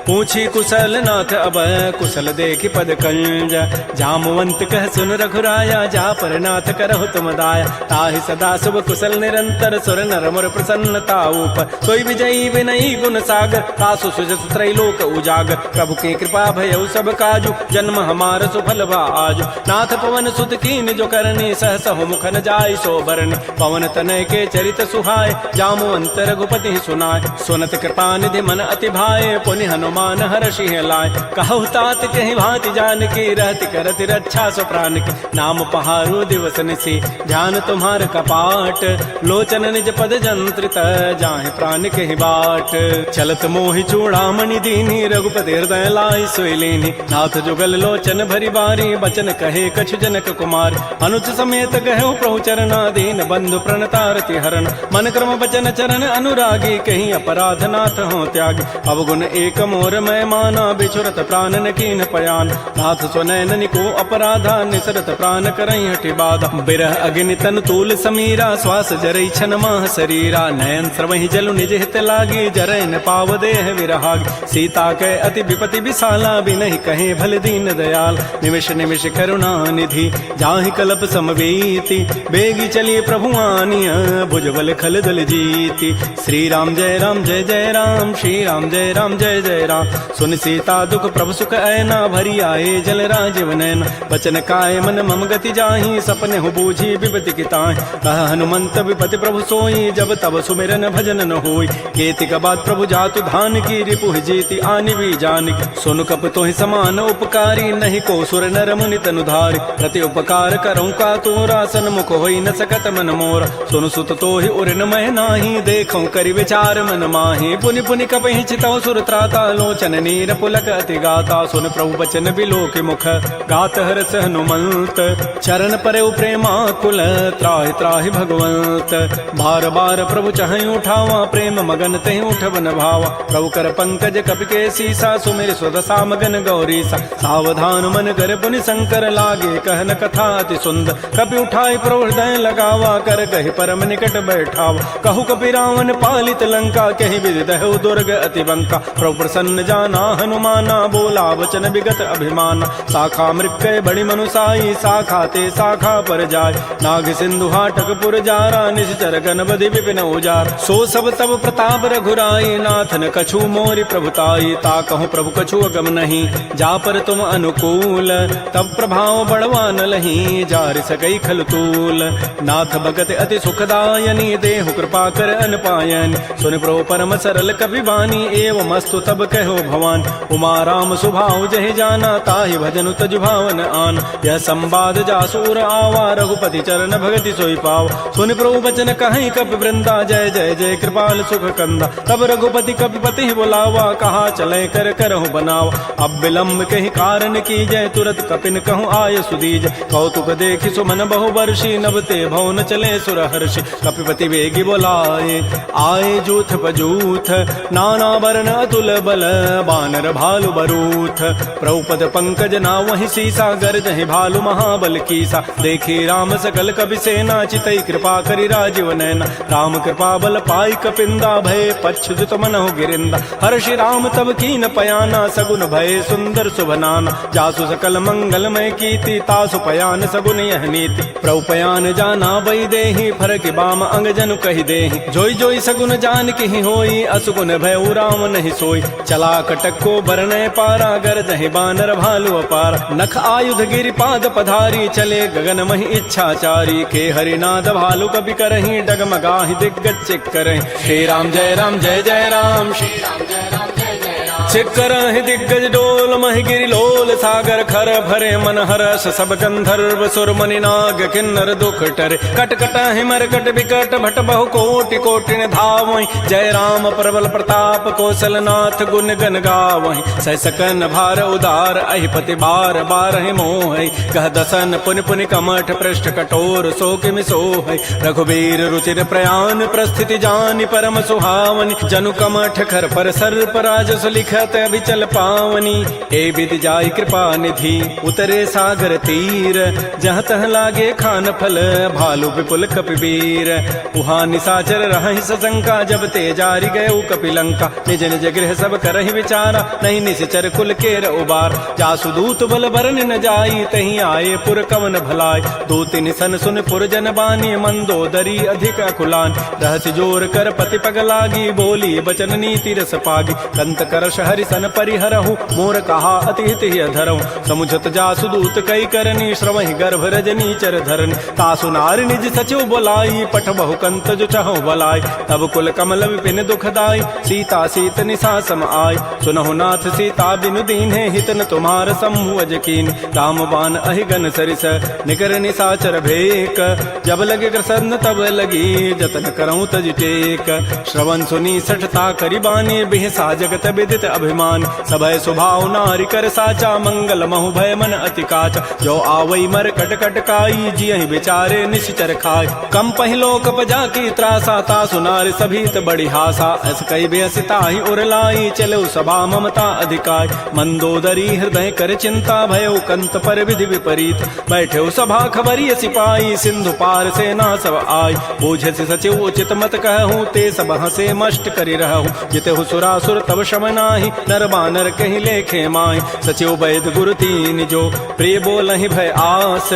पूछी कुशल नाथ अब, कुशल देखि पद कंज। जामवंत कह सुन रघुराया, जा पर नाथ करहु तुम दाया। ताहि सदा शुभ कुशल निरंतर, सुर नर मुर प्रसन्नता ऊपर। सोई विजयी विनयी गुण सागर, तासु सुजस त्रैलोक उजागर। प्रभु की कृपा भयउ सब काजु, जन्म हमार सुफल भा आजु। नाथ पवन सुत कीन जो करनी, सहस हो मुखन जाय सो बरनी। पवन तनय के चरित सुहाय, जामवंत रघुपति सुनाय। सुनत कृपा निधि मन अति भाए, पुनि हनुमान हर्षि लाय। कहु तात कहि भांति जानकी, रहति करति रक्षा सो प्राण की। नाम पहारो दिवस निसी, ध्यान तुम्हार कपाट। लोचन निज पद जंत्रित, जाहि प्राण कहि बाट। चलत मोहि चूड़ामणि दीनी, रघुपति हृदय लाई सोई लीनी। नाथ जुगल लोचन भरी बारी, बचन कहे कछु जनक कुमार। अनुज समेत गहु प्रभु चरना, दीन बंधु प्रणतारति हरण। मन क्रम बचन चरण अनुरागी, कहीं अपराध नाथ हो त्यागी। अवगुण एक मोर मैं माना, बिछुरत प्राण न कीन पयान। नाथ स्वनयन को अपराधा, निसरत प्राण करई हटि बाधा। बिरह अग्नि तन तूल समीरा, श्वास जरई छन माह शरीरा। नयन स्रवहि जलु निज हित लागी, जरय न पाव देह विरहागी। सीता के अति विपति विशाला, बिनहि कहे भल दीन दयाल। निमिष निमिष करुणा निधि, जाहि कल्प समवेति। बेगी चलिए प्रभु आनिया, भुजबल खल दल जीति। श्री राम जय राम, श्री राम जय जय राम। सुन सीता दुख प्रभु सुख ऐना, भरी आए जल राजीव नैना। बचन काय मन मम गति जाहि, सपने हो बूझी विपति की ताहि। कह हनुमंत विपति प्रभु सोई, जब तब सुमिरन भजन न होई। केति का बात प्रभु जातु धान की, रिपुहि जीति आनि भी जानिक। सुन कप तोहि समान उपकारी, नहीं को सुर नर मुनि तनुधारी। प्रति उपकार करऊँ का तोरा, सन्मुख होई न सकत मन मोरा। सुन सुत तोहि उरन मह नाही, देखऊँ करि विचार मन माहि। पुनि पुनि कपहि चितौ सुर त्राता, लोचन नीर पुलक अति गाता। सुन प्रभु बचन बिलोक मुख, गात हरस हनुमंत। चरण परउ प्रेमाकुल, त्राहि त्राहि भगवंत। बार बार प्रभु चहई उठावा, प्रेम मगन तहि उठवन भावा। प्रभु कर पंकज कपि के सीसा, सुमिर सुदशा मगन गौरीसा। सावधान मन कर पुनि शंकर, लागे कहन कथा अति सुंदर। कपि उठाई प्रभु हृदय लगावा, कर कहि परम निकट बैठावा। कहु कपि रावण पालित लंका, कहि विधि दहु दुर्ग अति बंका। प्रभु प्रसन्न जाना हनुमाना, बोला वचन विगत अभिमाना। शाखा मृक्कय बड़ी मनुसाई, शाखा ते शाखा पर जाय। नाग सिंधु हाटक पुर जारा, निश्चर गणपति विपिन उजार। सो सब तब प्रताप रघुराई, नाथन कछु मोरि प्रभुताई। ता कहूँ प्रभु कछु अगम नहीं, जा पर तुम अनुकूल। तब प्रभाव बढ़वा न लही, जार सकई खल तूल। नाथ भगत अति सुखदायनी, देहु कृपा कर अनपायनी। सुन प्रभु परम सरल कपि बानी, एवं मस्तु तब कहो भवान। उमा राम सुभाव जहि जाना, ताहि भजनु तजु भावन आन। यह संवाद जासूर आवा, रघुपति चरण भगति सोई पाव। सुन प्रभु बचन कहीं कपि वृंदा, जय जय जय कृपाल सुख कंदा। तब रघुपति कपिपति बुलावा, कहा चले कर करहु बनावा। अब विलम्ब कहीं कारण की जय, तुरत कपिन कहूँ आय सुदीज। कौतुक देखि सुमन बहु वर्षी, नभ ते भवन चले सुर हर्षि। कपिपति वेगी बोलाए, आए जूथ बजूथ। नाना वर्ण अतुल बल, बानर भालु बरूथ। प्रभुपद पंकज ना वही सीसा, गर्जहि भालु महाबल कीसा। देखी राम सकल कपि सेना, चितई कृपा करि राजीव नैना। राम कृपा बल पाई कपिंदा, भय पच्छुत मनहु गिरिंदा। हर्षि राम तब कीन पयाना, सगुन भय सुंदर शुभनाना। जासु सकल मंगलमय कीति, तासु पयान सगुन यह नीति। प्रभु पयान जाना बई देहि, फरक बाम अंग जनु कहि देहि। जोई जोई सगुन जान की होई, असुगुन भय राम नहीं सोई। चला कटक को बरनय पारा, गरजहि बानर भालु अपार। नख आयुध गिरि पाद पधारी, चले गगन महि इच्छाचारी। के हरिनाद भालु कपि करहि, डगमगाहि दिग्गज चिक करहि। श्री राम जय जय राम, श्री राम जय जय राम। करहि दिग्गज डोल महि गिरि लोल सागर खर भरे मन हरस सब गंधर्व सुर मुनि नाग किन्नर दुख टरे कट कटहि मरकट विकट भट बहु कोटि कोटिन धावहि जय राम प्रबल प्रताप कौशलनाथ गुण गन गावहि सह सकन भार उदार अहिपति बार बारहि मोहि कह दसन पुनि पुनि कमठ पृष्ठ कठोर सो किमि सोहि रघुबीर रुचिर प्रयान प्रस्थिति जानि परम सुहावनि जनु कमठ खर पर सर्प राजस लिखत अभिचल पावनी ए विधि जाय कृपा निधि उतरे सागर तीर जहाँ तह लागे खान फल भालु विपुल कपिवीर उहाँ निशाचर रहहि सशंका जब ते जारी गए कपिलंका निज निज गृह सब करहि विचारा नहीं निश्चर कुल केर उबार जासु दूत बल बरन न जाई तहीं आए पुर कवन भलाई दो तीन सन सुन पुर जन बानी मंदोदरी अधिक अकुलान रहस्य जोर कर पति पग लागी बोली बचन नीति रस पागी कंत करश हरि सन परिहरहु मोर कहा अति हित धरहु समुझत जासु दूत कई करनी श्रवहि गर्भ रजनी चर धरनी तासु नार निज सचिव बोलाई पठ बहु कंत जो चहु बलाई तब कुल कमल विपिन दुखदाई सीता सीत निशा सम आय सुनहु नाथ सीता बिनु दीन्हे हित न तुम्हार समूह अजकीन राम बाण अहिगन सरिस निकर निशाचर भेक जब लगे कृष्ण तब लगी जतन करऊं तज टेक श्रवण सुनी सठता करिबानी बिहसा जगत विदित अभिमान सभय स्वभाव नारी कर साचा मंगल महु भय मन अति काचा जो आवई मर कट कट काई जियहि विचारे निश्चर खाय कम पहिलो कप जाकी त्रासा ता सुनार सभीत बड़ी हासा अस कई बेसिता ही उरलाई चलो सभा ममता अधिकाय मंदोदरी हृदय कर चिंता भयो कंत पर विधि विपरीत बैठे सभा खबरी सिपाही सिंधु पार से ना सब आय बूझ से सचिव उचित मत कहूँ ते सब हसे मष्ट करि रहूँ जिते सुरासुर तब शम नाही नर बानर कहीं लेखे माय सचिव वैद गुरु तीन जो प्रिय बोलहि भय आस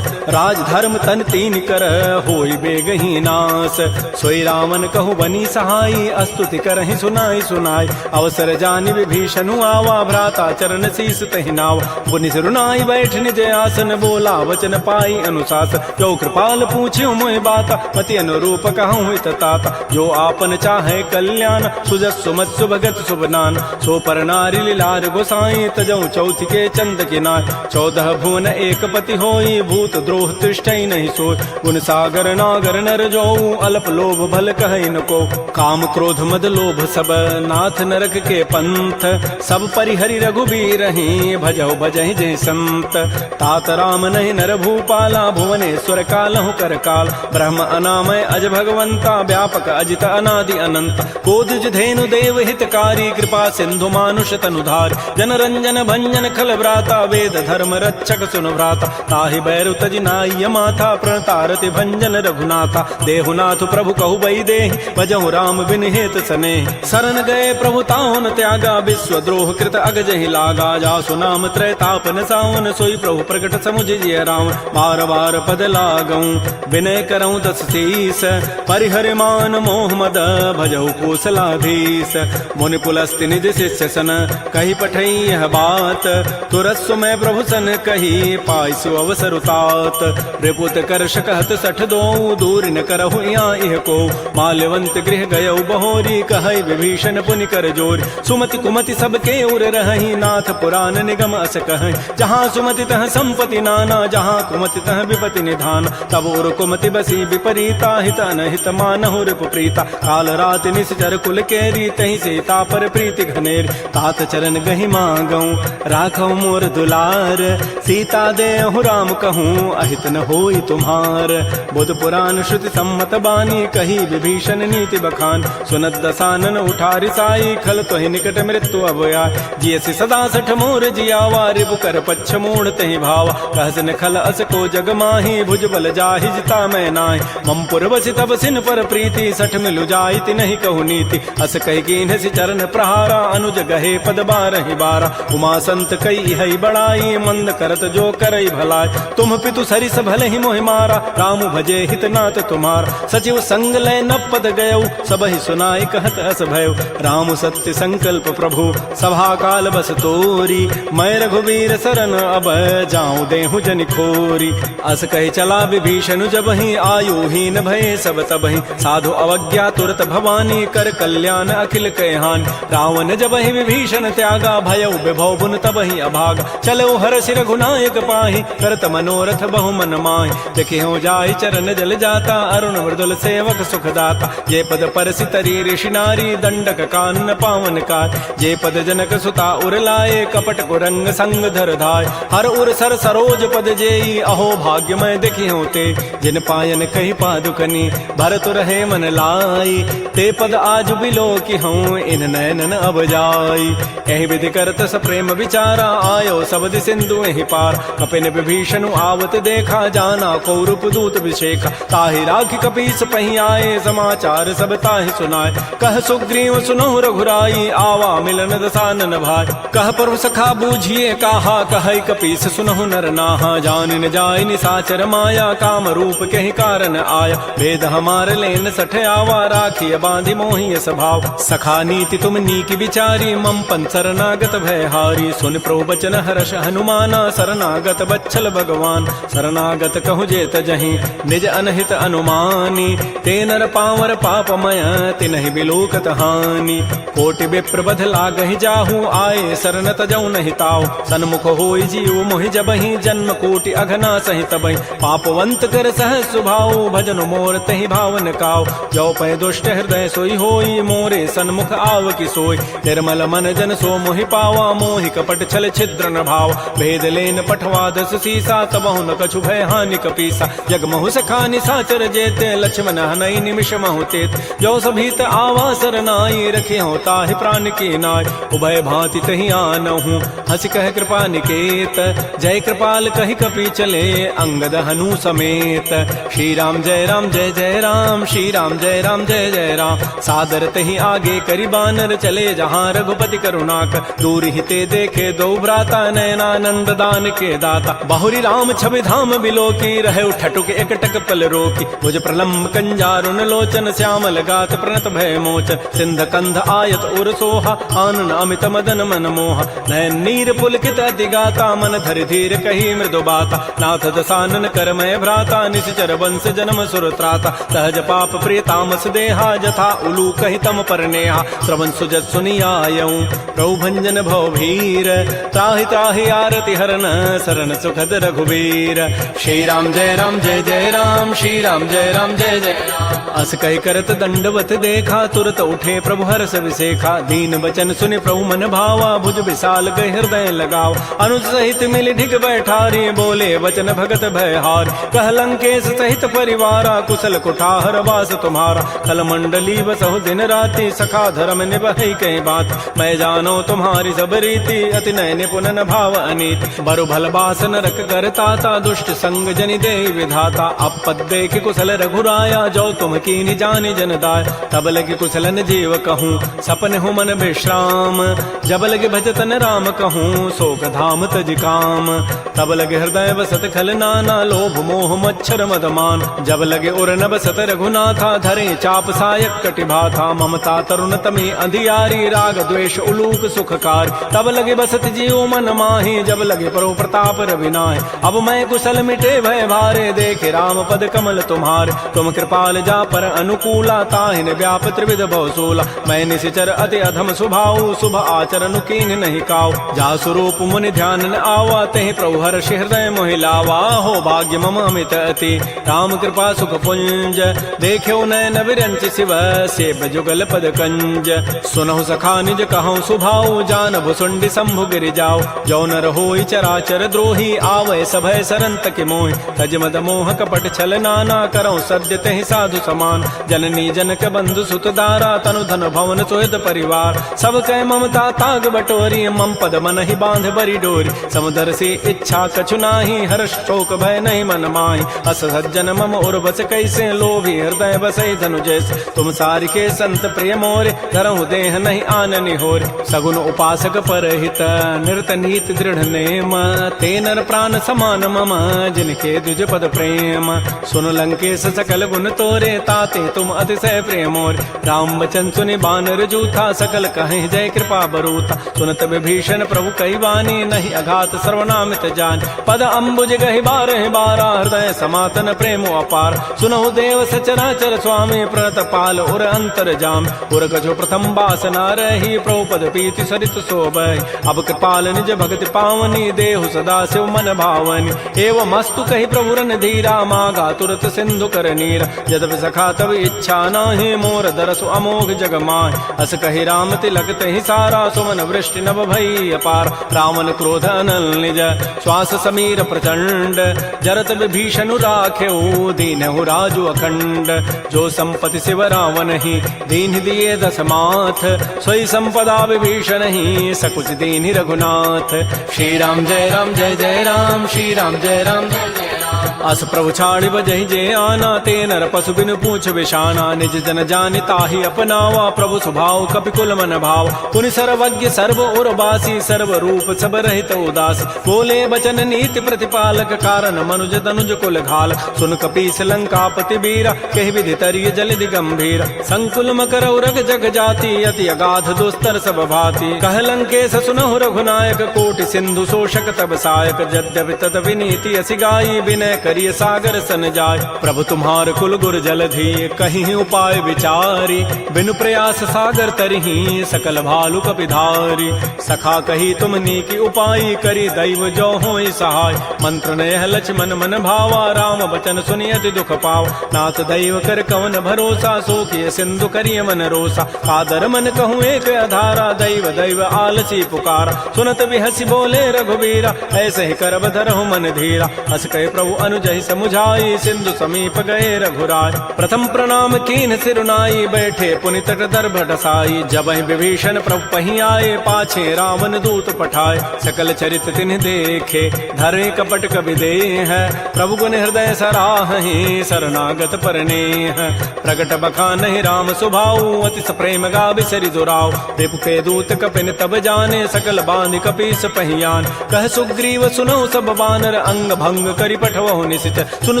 राज धर्म तन तीन कर होई बेगही नास सोई रावण कहु बनी सहाई अस्तुति करहि सुनाई सुनाई अवसर जानि विभीषणु आवा भ्राता चरण शीस तहि नाव पुनि सिरुनाई बैठ निज आसन बोला वचन पाई अनुशास जो कृपाल पूछ्यो मोहि बाता मति अनुरूप कहूँ हित ताता जो आपन चाहे कल्याण सुजस सुमत सुभगत सुबनान सो पर नारी लीलार गोसाई तजऊ चौथ के चंद के नाय 14 भुवन एक पति होई भूत द्रोह तिष्ठई नहीं सोय गुण सागर नागर नर जो अल्प लोभ भल कहई न को काम क्रोध मद लोभ सब नाथ नरक के पंथ सब परिहरि रघुबीर ही भजौ भजहि जय संत तात राम नहीं नर भूपाला भुवनेश्वर कालहु कर काल ब्रह्म अनामय अज भगवंता व्यापक अजित अनादि अनंत कोदज धेनु देव हितकारी कृपा सिंधु मानुष तनुधार जन रंजन भंजन खल व्राता वेद धर्म रक्षक सुन भ्राता ताहि बैरु तज नाय माथा प्रणतारति भंजन रघुनाथा देहुनाथ प्रभु कहु बई देहि भजहु राम बिन हेत सने शरण गए प्रभु ताहुन त्यागा विश्व द्रोह कृत अगजहि लागा जासु नाम त्रैतापन सावन सोई प्रभु प्रकट समुझ जिय राम बार बार पद लागऊं विनय करऊं दस शीस परिहर मान मोह मद भजहु कौशलाधीश मुनि पुलस्ति निज शिष्य सन कही पठई यह बात तुरस्सु मैं प्रभु सन कही पाइसु अवसर उतात रिपुत करश कहत सठ दो दूर न करहु इह को माल्यवंत गृह गयौ बहोरी कहई विभीषण पुनि कर जोर सुमति कुमति सबके उर रहहि नाथ पुराण निगम अस कहई जहाँ सुमति तह संपति नाना जहाँ कुमति तह विपति निधान तब उर कुमति बसी विपरीता हित अनहित मानहु रिपु प्रीता काल रात निश्चर कुल केरी तहि सीता पर प्रीति घनेर तात चरण गहि मांगऊं राखौ मोर दुलार सीता देहु राम कहूँ अहित न होई तुम्हार बुध पुराण श्रुति सम्मत बानी कही विभीषण नीति बखान सुनत दसानन उठारि साई खल तोहि निकट मृत्यु अभया जियसि सदा सठ मोर जियावा रिपु कर पच्छ मूढ़ तहि भावा कहसन खल अस को जग माही भुज बल जाहि जिता मैं नाहि मम पुरवसि तब सिन पर प्रीति सठ मिलु जाइति नहीं कहु नीति अस कहि कीन्हसि चरण प्रहारा अनुज गहे पद बारहि बारा उमा संत कई हई बड़ाई मंद करत जो करई भलाई तुम पितु सरिस भले ही मोहि मारा राम भजे हित नाथ तुम्हार सचिव संग लय न पद गयौ सबहि सुनाई कहत अस भयउ राम सत्य संकल्प प्रभु सभा काल बस तोरी मैं रघुवीर शरण अब जाऊं देहु जनि खोरी अस कहि चला विभीषण जबहि आयुहीन भये सब तबहि साधु अवज्ञा तुरत भवानी कर कल्याण अखिल कहहान रावण जबहि ही विभीषण त्यागा, भयउ विभव बुन तबहि अभागा। चलो हरषि रघुनायक पाहि, करत मनोरथ बहु मन माहि। देखियो जाहि चरण जल जाता, अरुण मृदुल सेवक सुखदाता। जे पद परसि तरी ऋषि नारी, दंडक कानन पावन कार। जे पद जनक सुता उर लाए, कपट कुरंग संग धर धाय। हर उर सर सरोज पद जेई, अहो भाग्यमय देखियो ते। जिन पायन कही पादुकनी, भरत रहे मन लाई। ते पद आज बिलो की हूँ, इन नैनन अब जाई। एहि विधि करत स प्रेम विचारा, आयो सबद सिंधु एहि पार। कपिन विभीषण आवत देखा, जाना कौरव दूत विशेखा। ताहि राखि कपीस पहि आए, समाचार सब ताहि सुनाए। कह सुग्रीव सुनहु रघुराई, आवा मिलन दसानन भाई। कह प्रभु सखा बूझिए कहा, कह कपीस सुनहु नर नाहा। जान न जाय निसाचर माया, काम रूप के कारण आया। वेद हमार लेन सठ आवा, राखिय बांधि मोहि स्वभाव। सखा नीति तुम नीक विचारी, मम पन शरणागत भय हारी। सुन प्रभु बचन हर्ष हनुमाना, शरणागत बच्छल भगवान। शरणागत कहु जेत जहीं, निज अनहित अनुमानी। ते नर पावर पापमय, तिनहि बिलोकत हानि। कोटि विप्र बध लागहि जाहू, आए शरण तजौ नहीं ताऊ। सन्मुख होई जीव मोहि जबहि, जन्म कोटि अघना सहि तबहि। पापवंत कर सहज सुभाऊ, भजन मोर तहि भावन काऊ। जो पै दुष्ट हृदय सोई होई, मोरे सन्मुख आव की सोई। निर्मल मन जन सो मोहि पावा, मोहि कपट छल छिद्र न भाव। भेद लेन पठवा दस सीसा, तबहु न कछु भय हानि कपीसा। जग महु सखा निसाचर जेते, लक्ष्मण हनई निमिष महु तेत। जो सभीत आवा सरनाई, रखे हो ताहि प्राण की नाय। उभय भांति तहि आनहु, हंस कह कृपा निकेत। जय कृपाल कहि कपि चले, अंगद हनु समेत। श्री राम जय राम जय जय राम, श्री राम जय राम जय जय राम। सादर तहि आगे करि बानर, चले जहाँ रघुपति करुणाकर। दूर हिते देखे दो भ्राता, नयनानंद दान के दाता। बहुरी राम छवि धाम बिलोकी, रहे ठटुक एकटक पल रोकी। भुज प्रलम्ब कंजारुन लोचन, श्यामल गात प्रणत भय मोचन। सिंध कंध आयत उर सोहा, आनन अमित मदन मन मोहा। नयन नीर पुलकित अति गाता, मन धरि धीर कही मृदु बाता। नाथ दसानन कर मैं भ्राता, निश्चर वंश जन्म सुर त्राता। सहज पाप प्रिय तामस देहा, जथा उलू कहि तम पर नेहा। श्रवण सुजत सुनियायऊं, प्रभु भंजन भव भीर। त्राहि त्राहि आरति हरन, शरण सुखद रघुवीर। श्री राम जय राम जय जय राम, श्री राम जय राम जय जय राम। अस कहि करत दंडवत देखा, तुरत उठे प्रभु हर्ष विसेखा। दीन बचन सुनि प्रभु मन भावा, भुज विशाल गहि हृदय लगाव। अनुज सहित मिल ढिग बैठारी, बोले वचन भगत भय हार। कह लंकेश सहित परिवारा, कुशल कुठार वास तुम्हारा। कल मंडली बसहु दिन राति, सखा धर्म निभहि कहीं बात। मैं जानो तुम्हारी सब रीति, अति नय निपुण न भाव अनीत। बरु भल बास नरक करताता, दुष्ट संग जनि दे विधाता। अपद देख कुशल रघुराया, जो तुम कीनि जानि जन दाय। तब लगे कुशलन जीव कहूँ, सपन हो मन विश्राम। जब लगे भजतन राम कहूँ, शोक धाम तज काम। तब लगे हृदय बसत खल नाना, लोभ मोह मच्छर मदमान। जब लगे उर न बसत रघुनाथा, धरे चाप सायक कटिभाथा। ममता तरुण तमे अधियारी, राग द्वेष उलूक सुखकार। तब लगे बसत जीव मन माहि, जब लगे परो प्रताप रविनाय। अब मैं कुशल मिटे भय भारे, देखे राम पद कमल तुम्हारे। तुम कृपाल जा पर अनुकूला, ताहिन व्याप त्रिविध भव सोला। मैं निशिचर अति अधम स्वभाव, शुभ आचरण कीन नहीं काऊ। जा स्वरूप मुनि ध्यान न आवा, तहि प्रभु हर्ष हृदय मोहि लावा। हो भाग्य मम अमित अति, राम कृपा सुख पुंज। देख्यो नयन विरंच शिव, सेव जुगल पद कंज। सुनहु सखा निज कहूँ सुभाऊ, जान भुसुंडि शंभु गिरि जाओ। जो नर होई चराचर द्रोही, आवै सभय सरंत के मोहि। तज मद मोह कपट छल नाना, करौ सद्य तहि साधु समान। जननी जनक बंधु सुत दारा, तनु धन भवन सुहृद परिवार। सब कह ममता ताग बटोरी, मम पद मन ही बांध बरी डोरी। समुदर से इच्छा कछु नाही, हर्ष शोक भय नहीं मन माहि। अस सज्जन मम उर बस कैसे, लोभी हृदय बसई धनु जैसे। तुम सारिके संत प्रिय मोरे, धरहु देह नहीं आननि होरे। सगुन उपासक परहित, निरत नीति दृढ़ नेम। ते नर प्राण समान मम, जिनके द्विज पद प्रेम। सुन लंकेश सकल गुण तोरे, ताते तुम अतिशय प्रिय मोरे। राम वचन सुनि बानर जूथा, सकल कहें जय कृपा बरूथा। सुनत विभीषण प्रभु कई वाणी, नहीं अघात सर्वनामित जान। पद अम्बुज गहि बारहि बारा, हृदय समातन प्रेम अपार। सुनहु देव सचराचर स्वामी, प्रणत पाल उर अंतर जाम। उर कछु प्रथम बासना रही, प्रभु पद प्रीति सरित शोभै। अब कृपाल निज भगति पावनी, देहु सदा शिव मन भावनी। एवं मस्तु कही प्रभु रन धीरा, मागा तुरत सिंधु कर नीर। यद्यपि सखा तब इच्छा नाही, मोर दरसु अमोघ जग माहि। अस कही राम तिलक तहि सारा, सुमन वृष्टि नभ भई अपार। रावण क्रोध अनल निज, श्वास समीर प्रचंड। जरत विभीषण राखेऊ, दीनहु राजु अखंड। जो संपत्ति शिव रावण ही, दीन दिए दस माथ। सोई संपदा विभीषण ही, सकुच दीन रघुनाथ।
श्री राम जय राम जय जय राम, श्री राम जय राम जय जय राम।
अस प्रभु छाड़ बजहि जे आना, ते नर पशु बिनु पूछ विषाना। निज जन जानि ताहि अपनावा, प्रभु स्वभाव कपिकुल मन भाव। पुनि सर्वज्ञ सर्व उर्वासी, सर्व रूप सब रहित उदासी। बोले बचन नीति प्रतिपालक, कारण मनुज तनुज कुल घाल। सुन कपीस लंकापति बीरा, कहि विधि तरिय जलधि गंभीर। संकुल मकर उरग जग जाति, अति अगाध दुस्तर सब भाति। कह लंकेश सुनहु रघुनायक, कोटि सिंधु शोषक तब सायक। यद्यपि तदपि नीति असि गाई, विनय करिय सागर सन जाय। प्रभु तुम्हार कुल गुर जलधि, कहीं उपाय विचारी। बिनु प्रयास सागर तरही, सकल भालु कपिधारी। सखा कही तुम नीकी उपाय, करी दैव जो होई सहाय। मंत्र नयह लक्ष्मण मन भावा, राम बचन सुनियति दुख पाव। नाथ दैव कर कवन भरोसा, सो किय सिंधु करिय मन रोसा। कादर मन कहूँ एक आधारा, दैव दैव आलसी पुकारा। सुनत बिहसी बोले रघुबीरा, ऐसे ही करब धरहु मन धीरा। हस कहे प्रभु अनुजहि समुझाई, सिंधु समीप गए रघुराय। प्रथम प्रणाम कीन सिरुनाई, बैठे पुनि तट दर्भ डसाई। जबहि विभीषण प्रभु पहि आए, पाछे रावण दूत पठाए। सकल चरित तिन्ह देखे, धरे कपट कबि देह। प्रभु गुण हृदय सराहि, शरणागत परनेह। प्रगट बखानहि राम सुभाऊ, अति प्रेम गावि सरि दुराऊ। रिपु के दूत कपिन तब जाने, सकल बांधि कपीस पहियान। कह सुग्रीव सुनौ सब बानर, अंग भंग करि पठवहु निशित। सुन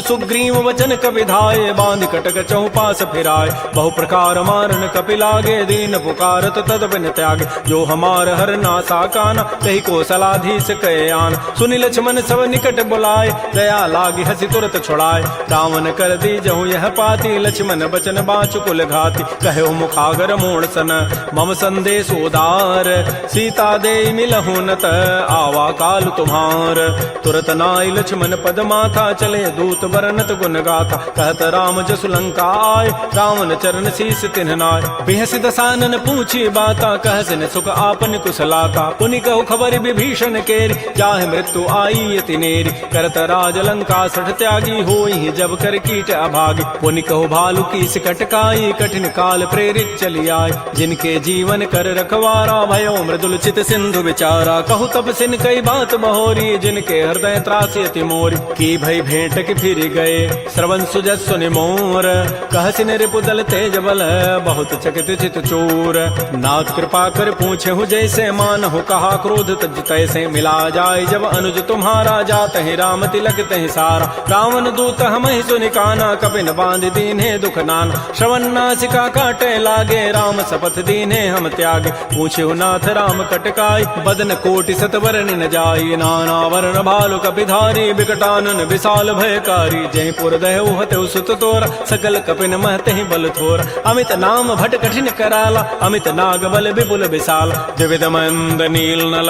सुग्रीव वचन कपि धाये, बांधि कटक चहुपास फिराय। बहु प्रकार मारन कपि लागे, दीन पुकारत तद बिन त्यागे। जो हमार हर नासा काना, तहि कौशलाधीश कहे आन। सुनि लक्ष्मण सब निकट बुलाए, दया लागी हसी तुरत छुड़ाए। रावण कर दी जहु यह पाती, लक्ष्मण बचन बाचु कुल घाती। कहो मुखागर मोड़ सन, मम संदेश उदार। सीता दे मिलहु नत, आवा काल तुम्हार। तुरत नाई लक्ष्मण पद माथा, चले दूत बरनत गुण गाथा। कहत राम जसु लंका आय, रावण चरण शीस तिन्ह नाय। बिहसि दसानन पूछी बाता, कहसिन सुख आपन कुशलाता। पुनि कहु खबर विभीषण केरी, जाहि मृत्यु आई अति नेरी। करत राज लंका सठ त्यागी, होई जब कर कीट अभागी। पुनि कहु भालु की सिकटकाई, कठिन काल प्रेरित चली आय। जिनके जीवन कर रखवारा, भयो मृदुल चित सिंधु विचारा। कहु तब सिन कई बात बहोरी, जिनके हृदय त्रासी अति मोरी। की भई भेंट की फिर गए, श्रवण सुजस सुनि मोर। कहसिन रिपु दल तेज बल, बहुत चकित चित चोर। नाथ कृपा कर पूछे हूँ जैसे, मान हो कहा क्रोध तज तैसे। मिला जाय जब अनुज तुम्हारा, जात ही राम तिलक तहि सारा। रावण दूत हम ही सुनि काना, कपिन बांध दीन्हे दुख नाना। श्रवण नासिका काटे लागे, राम शपथ दीन्हे हम त्यागे। पूछे हूँ नाथ राम कटकाई, बदन कोटि सतवरण न जाई। नाना वर्ण भालु कपिधारी, विकटानन विशाल भयकारी। जयपुर दहु हतु सुत तोरा, सकल कपिन महते बल थोरा। अमित नाम भट कठिन कराला, अमित नाग बल विपुल विशाल। द्विविध मंद नील नल,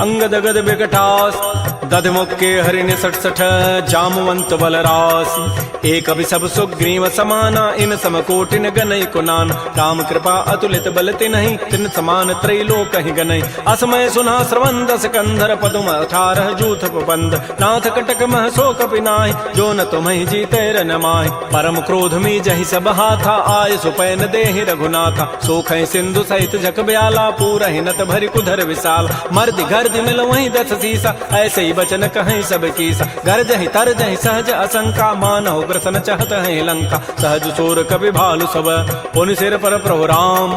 अंगद गद विकटास। दध मुक्के हरिण सठ सठ, जामवंत बलरास। एक अभि सब सुग्रीव समाना, इन सम कोटिन गनई कुनान। राम कृपा अतुलित बल तिन्हि, तिन समान त्रैलोक ही गनई। असमय सुना श्रवण दस कंधर, पदुम 18 जूथ बंद। नाथ कटक मह सो कपि नाहि, जो न तुम्हि जीते रन माहि। परम क्रोध मी जहि सब हाथा, आय सुपैन देहि रघुनाथा। सोखै सिंधु सहित जग ब्याला, पूरहि नत भरि कुधर विशाल। मर्दि गर्दि मिल वहीं 10 सीसा, ऐसे ही बचन कहीं सब कीसा। गरजहि तरजहि सहज असंका, मानहु ग्रसन चहत है लंका। सहज सोर कपि भालु सब, पुनि सिर पर प्रभु राम।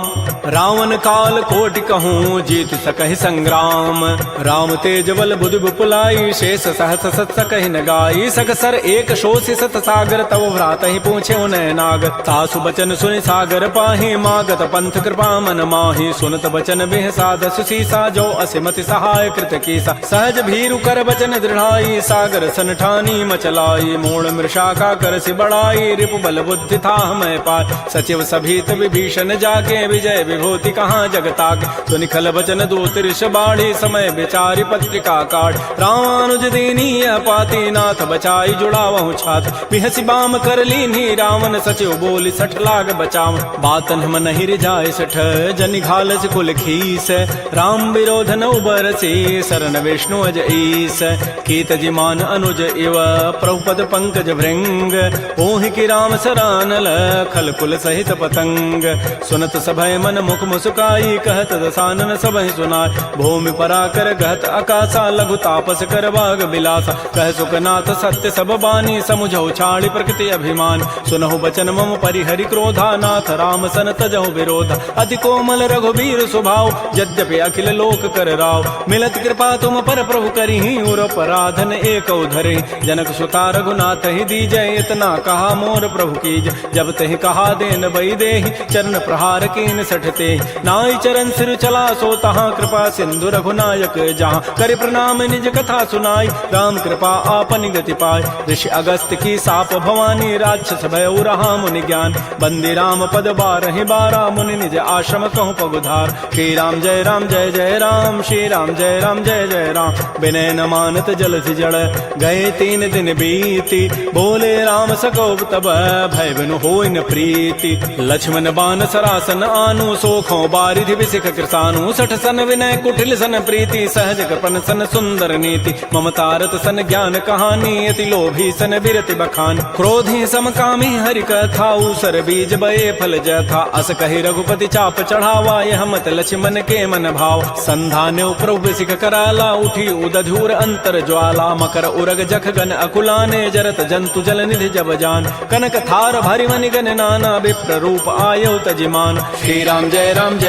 रावण काल कोटि कहूँ, जीत सकहि संग्राम। राम तेज बल बुधि विपुलाई, शेष सहस सत सकहि न गाई। सकसर एक शोषि सत सागर, तव भ्रात ही पूछे उन्हें नाग। तासु बचन सुनि सागर पाहि, मागत पंथ कृपा मन माहि। सुनत बचन बिह साधस सीसा, जो असिमति सहाय कृत कीसा। सहज भीरु कर बचन दृढ़ाई सागर सन ठानी मचलाई मूण मृषा का कर से बढ़ाई रिपु बल बुद्धि था मैं पार सचिव सभीत विभीषण जाके विजय विभूति कहाँ जगताक सुनिखल बचन दो तिरस बाढ़ी समय विचारी पत्रिका काट रामानुज दीनी पाती नाथ बचाई जुड़ा वहु छात बिहसी बाम कर लीनी रावण सचिव बोली 60 लाख बचाव बातन हम नहीं रिझाए 60 जनि घालस कुल खीस राम विरोध न उबर से शरण विष्णु अज ईस कीत जिमान अनुज इव प्रभुपद पंकज भृंग ओहि की राम सरानल खल कुल सहित पतंग सुनत सभय मन मुख मुस्काई कहत दसानन सबहि सुनाय भूमि पराकर गहत आकाशा लघु तापस कर बाग बिलासा कह सुखनाथ सत्य सब बानी समुझौ छाड़ी प्रकृति अभिमान सुनहु बचन मम परिहरि क्रोधा नाथ राम सन तजहु विरोध अति कोमल रघुबीर स्वभाव यद्यपि अखिल लोक कर राव मिलत कृपा तुम पर प्रभु करिहि उर पराधन एक धरे जनक सुता रघुनाथ ही दीजय इतना कहा मोर प्रभु कीज जब तहि कहा देन बई देहि चरण प्रहार कीन सठते नाई चरण सिर चला सो तहाँ कृपा सिंधु रघुनायक जहाँ कर प्रणाम निज कथा सुनाई राम कृपा आपन गति पाय ऋषि अगस्त की साप भवानी राक्षस भय रहा मुनि ज्ञान बंदी राम पद 12 मुनि निज आश्रम कहूँ पगुधार श्री राम जय राम श्री राम जय जय राम विनय न मानत जलधि जड़ गए 3 दिन बीती बोले राम सकोब तब भय बिनु होई न प्रीति लक्ष्मण बान सरासन आनु सोखों बारिधि विसिख कृसानु 60 सन विनय कुटिल सन प्रीति सहज कृपन सन सुंदर नीति ममतारत सन ज्ञान कहानी अति लोभी सन बिरति बखान क्रोधी समकामी हरि कथा उसर बीज बये फल जथा अस कहि रघुपति चाप चढ़ावा यह मत लक्ष्मण के मन भाव संधान प्रभु सिख कराला उठी उदधूर अंतर ज्वाला मकर उरग जख गन अकुलाने जरत जंतु जल निधि जब जान कनक थार भरि मनि गन नाना विप्र रूप आयो तजिमान श्री राम जय राम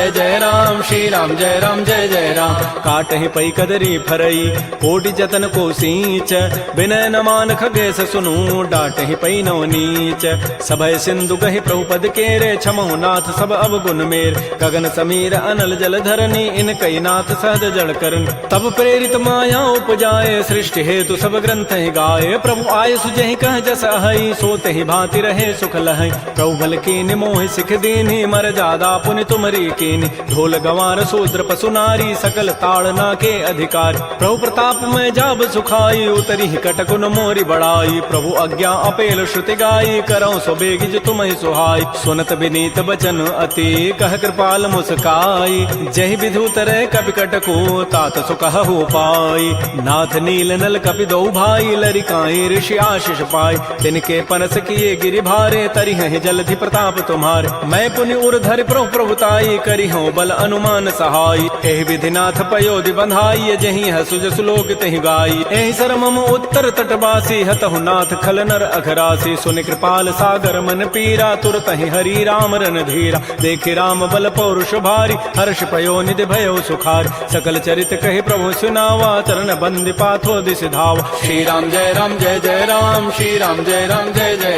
श्री राम जय राम काटहि पै कदरी फरई कोटि जतन को सींच विनय न मान खगेश सुनु डाटहि पै नव नीच सभय सिंधु कहि प्रभुपद केरे क्षमहु नाथ सब अवगुण मेर गगन समीर अनल जल धरनी इन कई नाथ सहज जड़ करन तब प्रेरित माया उपजाए सृष्टि हेतु सब ग्रंथ ही गाए प्रभु आय सुजहि कह जस अहै सोते ही भांति रहे सुख लहै प्रभु बल कीन मोह सिख दीन्हि मर जादा पुनि तुमरी कीन्हि ढोल गंवार शूद्र पशु नारी सकल ताड़ना के अधिकार प्रभु प्रताप में जाब सुखाई उतरी कटकुन मोरी बड़ाई प्रभु आज्ञा अपेल श्रुति गाई करौ सो बेगिज तुम्हि सुहाई सुनत विनीत बचन अति कह कृपाल मुस्काई जहि विधु तरह कपि कटको तात सुकहु पाई नाथ नील नल कपि दो भाई लरिकाई ऋषि आशीष पाई तिनके पनस किए गिरि भारे तरिह जलधि प्रताप तुम्हारे मैं पुनि उर्धरि प्रभुताई करिहु बल अनुमान सहाई एहि विधिनाथ पयोधि बंधाई जहि हसुज सुलोक तहि गाई एहि सर मम उत्तर तटवासी हतहु नाथ खल नर अघरासी सुनि कृपाल सागर मन पीरा तुरत ही हरि राम रन धीरा देखि राम बल पौरुष भारी हर्ष पयो निधि भयो सुखार सकल चरित कहि प्रभु सुनावा चरण बंदि पाथो दिस धावा श्री राम जय राम श्री राम जय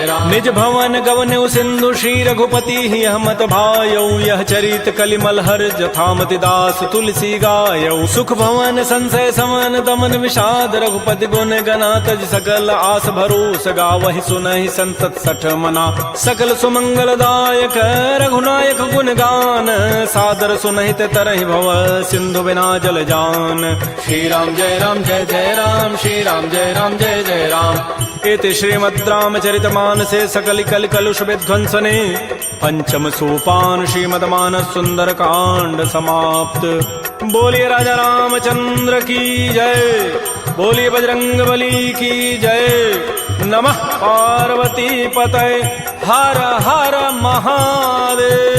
राम निज भवन गवन सिंधु श्री रघुपति ही हमत भायौ यह चरित कलिमल हर जथामति दास तुलसी गायौ सुख भवन संशय समन दमन विषाद रघुपति गुण गना तज सकल आस भरोस गावहि सुनहि संतत 60 मना सकल सुमंगल दायक रघुनायक गुण गान सादर सुनहि ते तरहि भव सिंधु बिना जल जान श्री राम जय राम श्री राम जय राम इति श्रीमद् रामचरितमानसे सकल कल कलुष विध्वंसने पंचम सोपान श्रीमद्मानस सुंदर कांड समाप्त। बोलिए राजा रामचंद्र की जय, बोलिए बजरंग बली की जय। नमः पार्वती पतये, हर हर महादेव।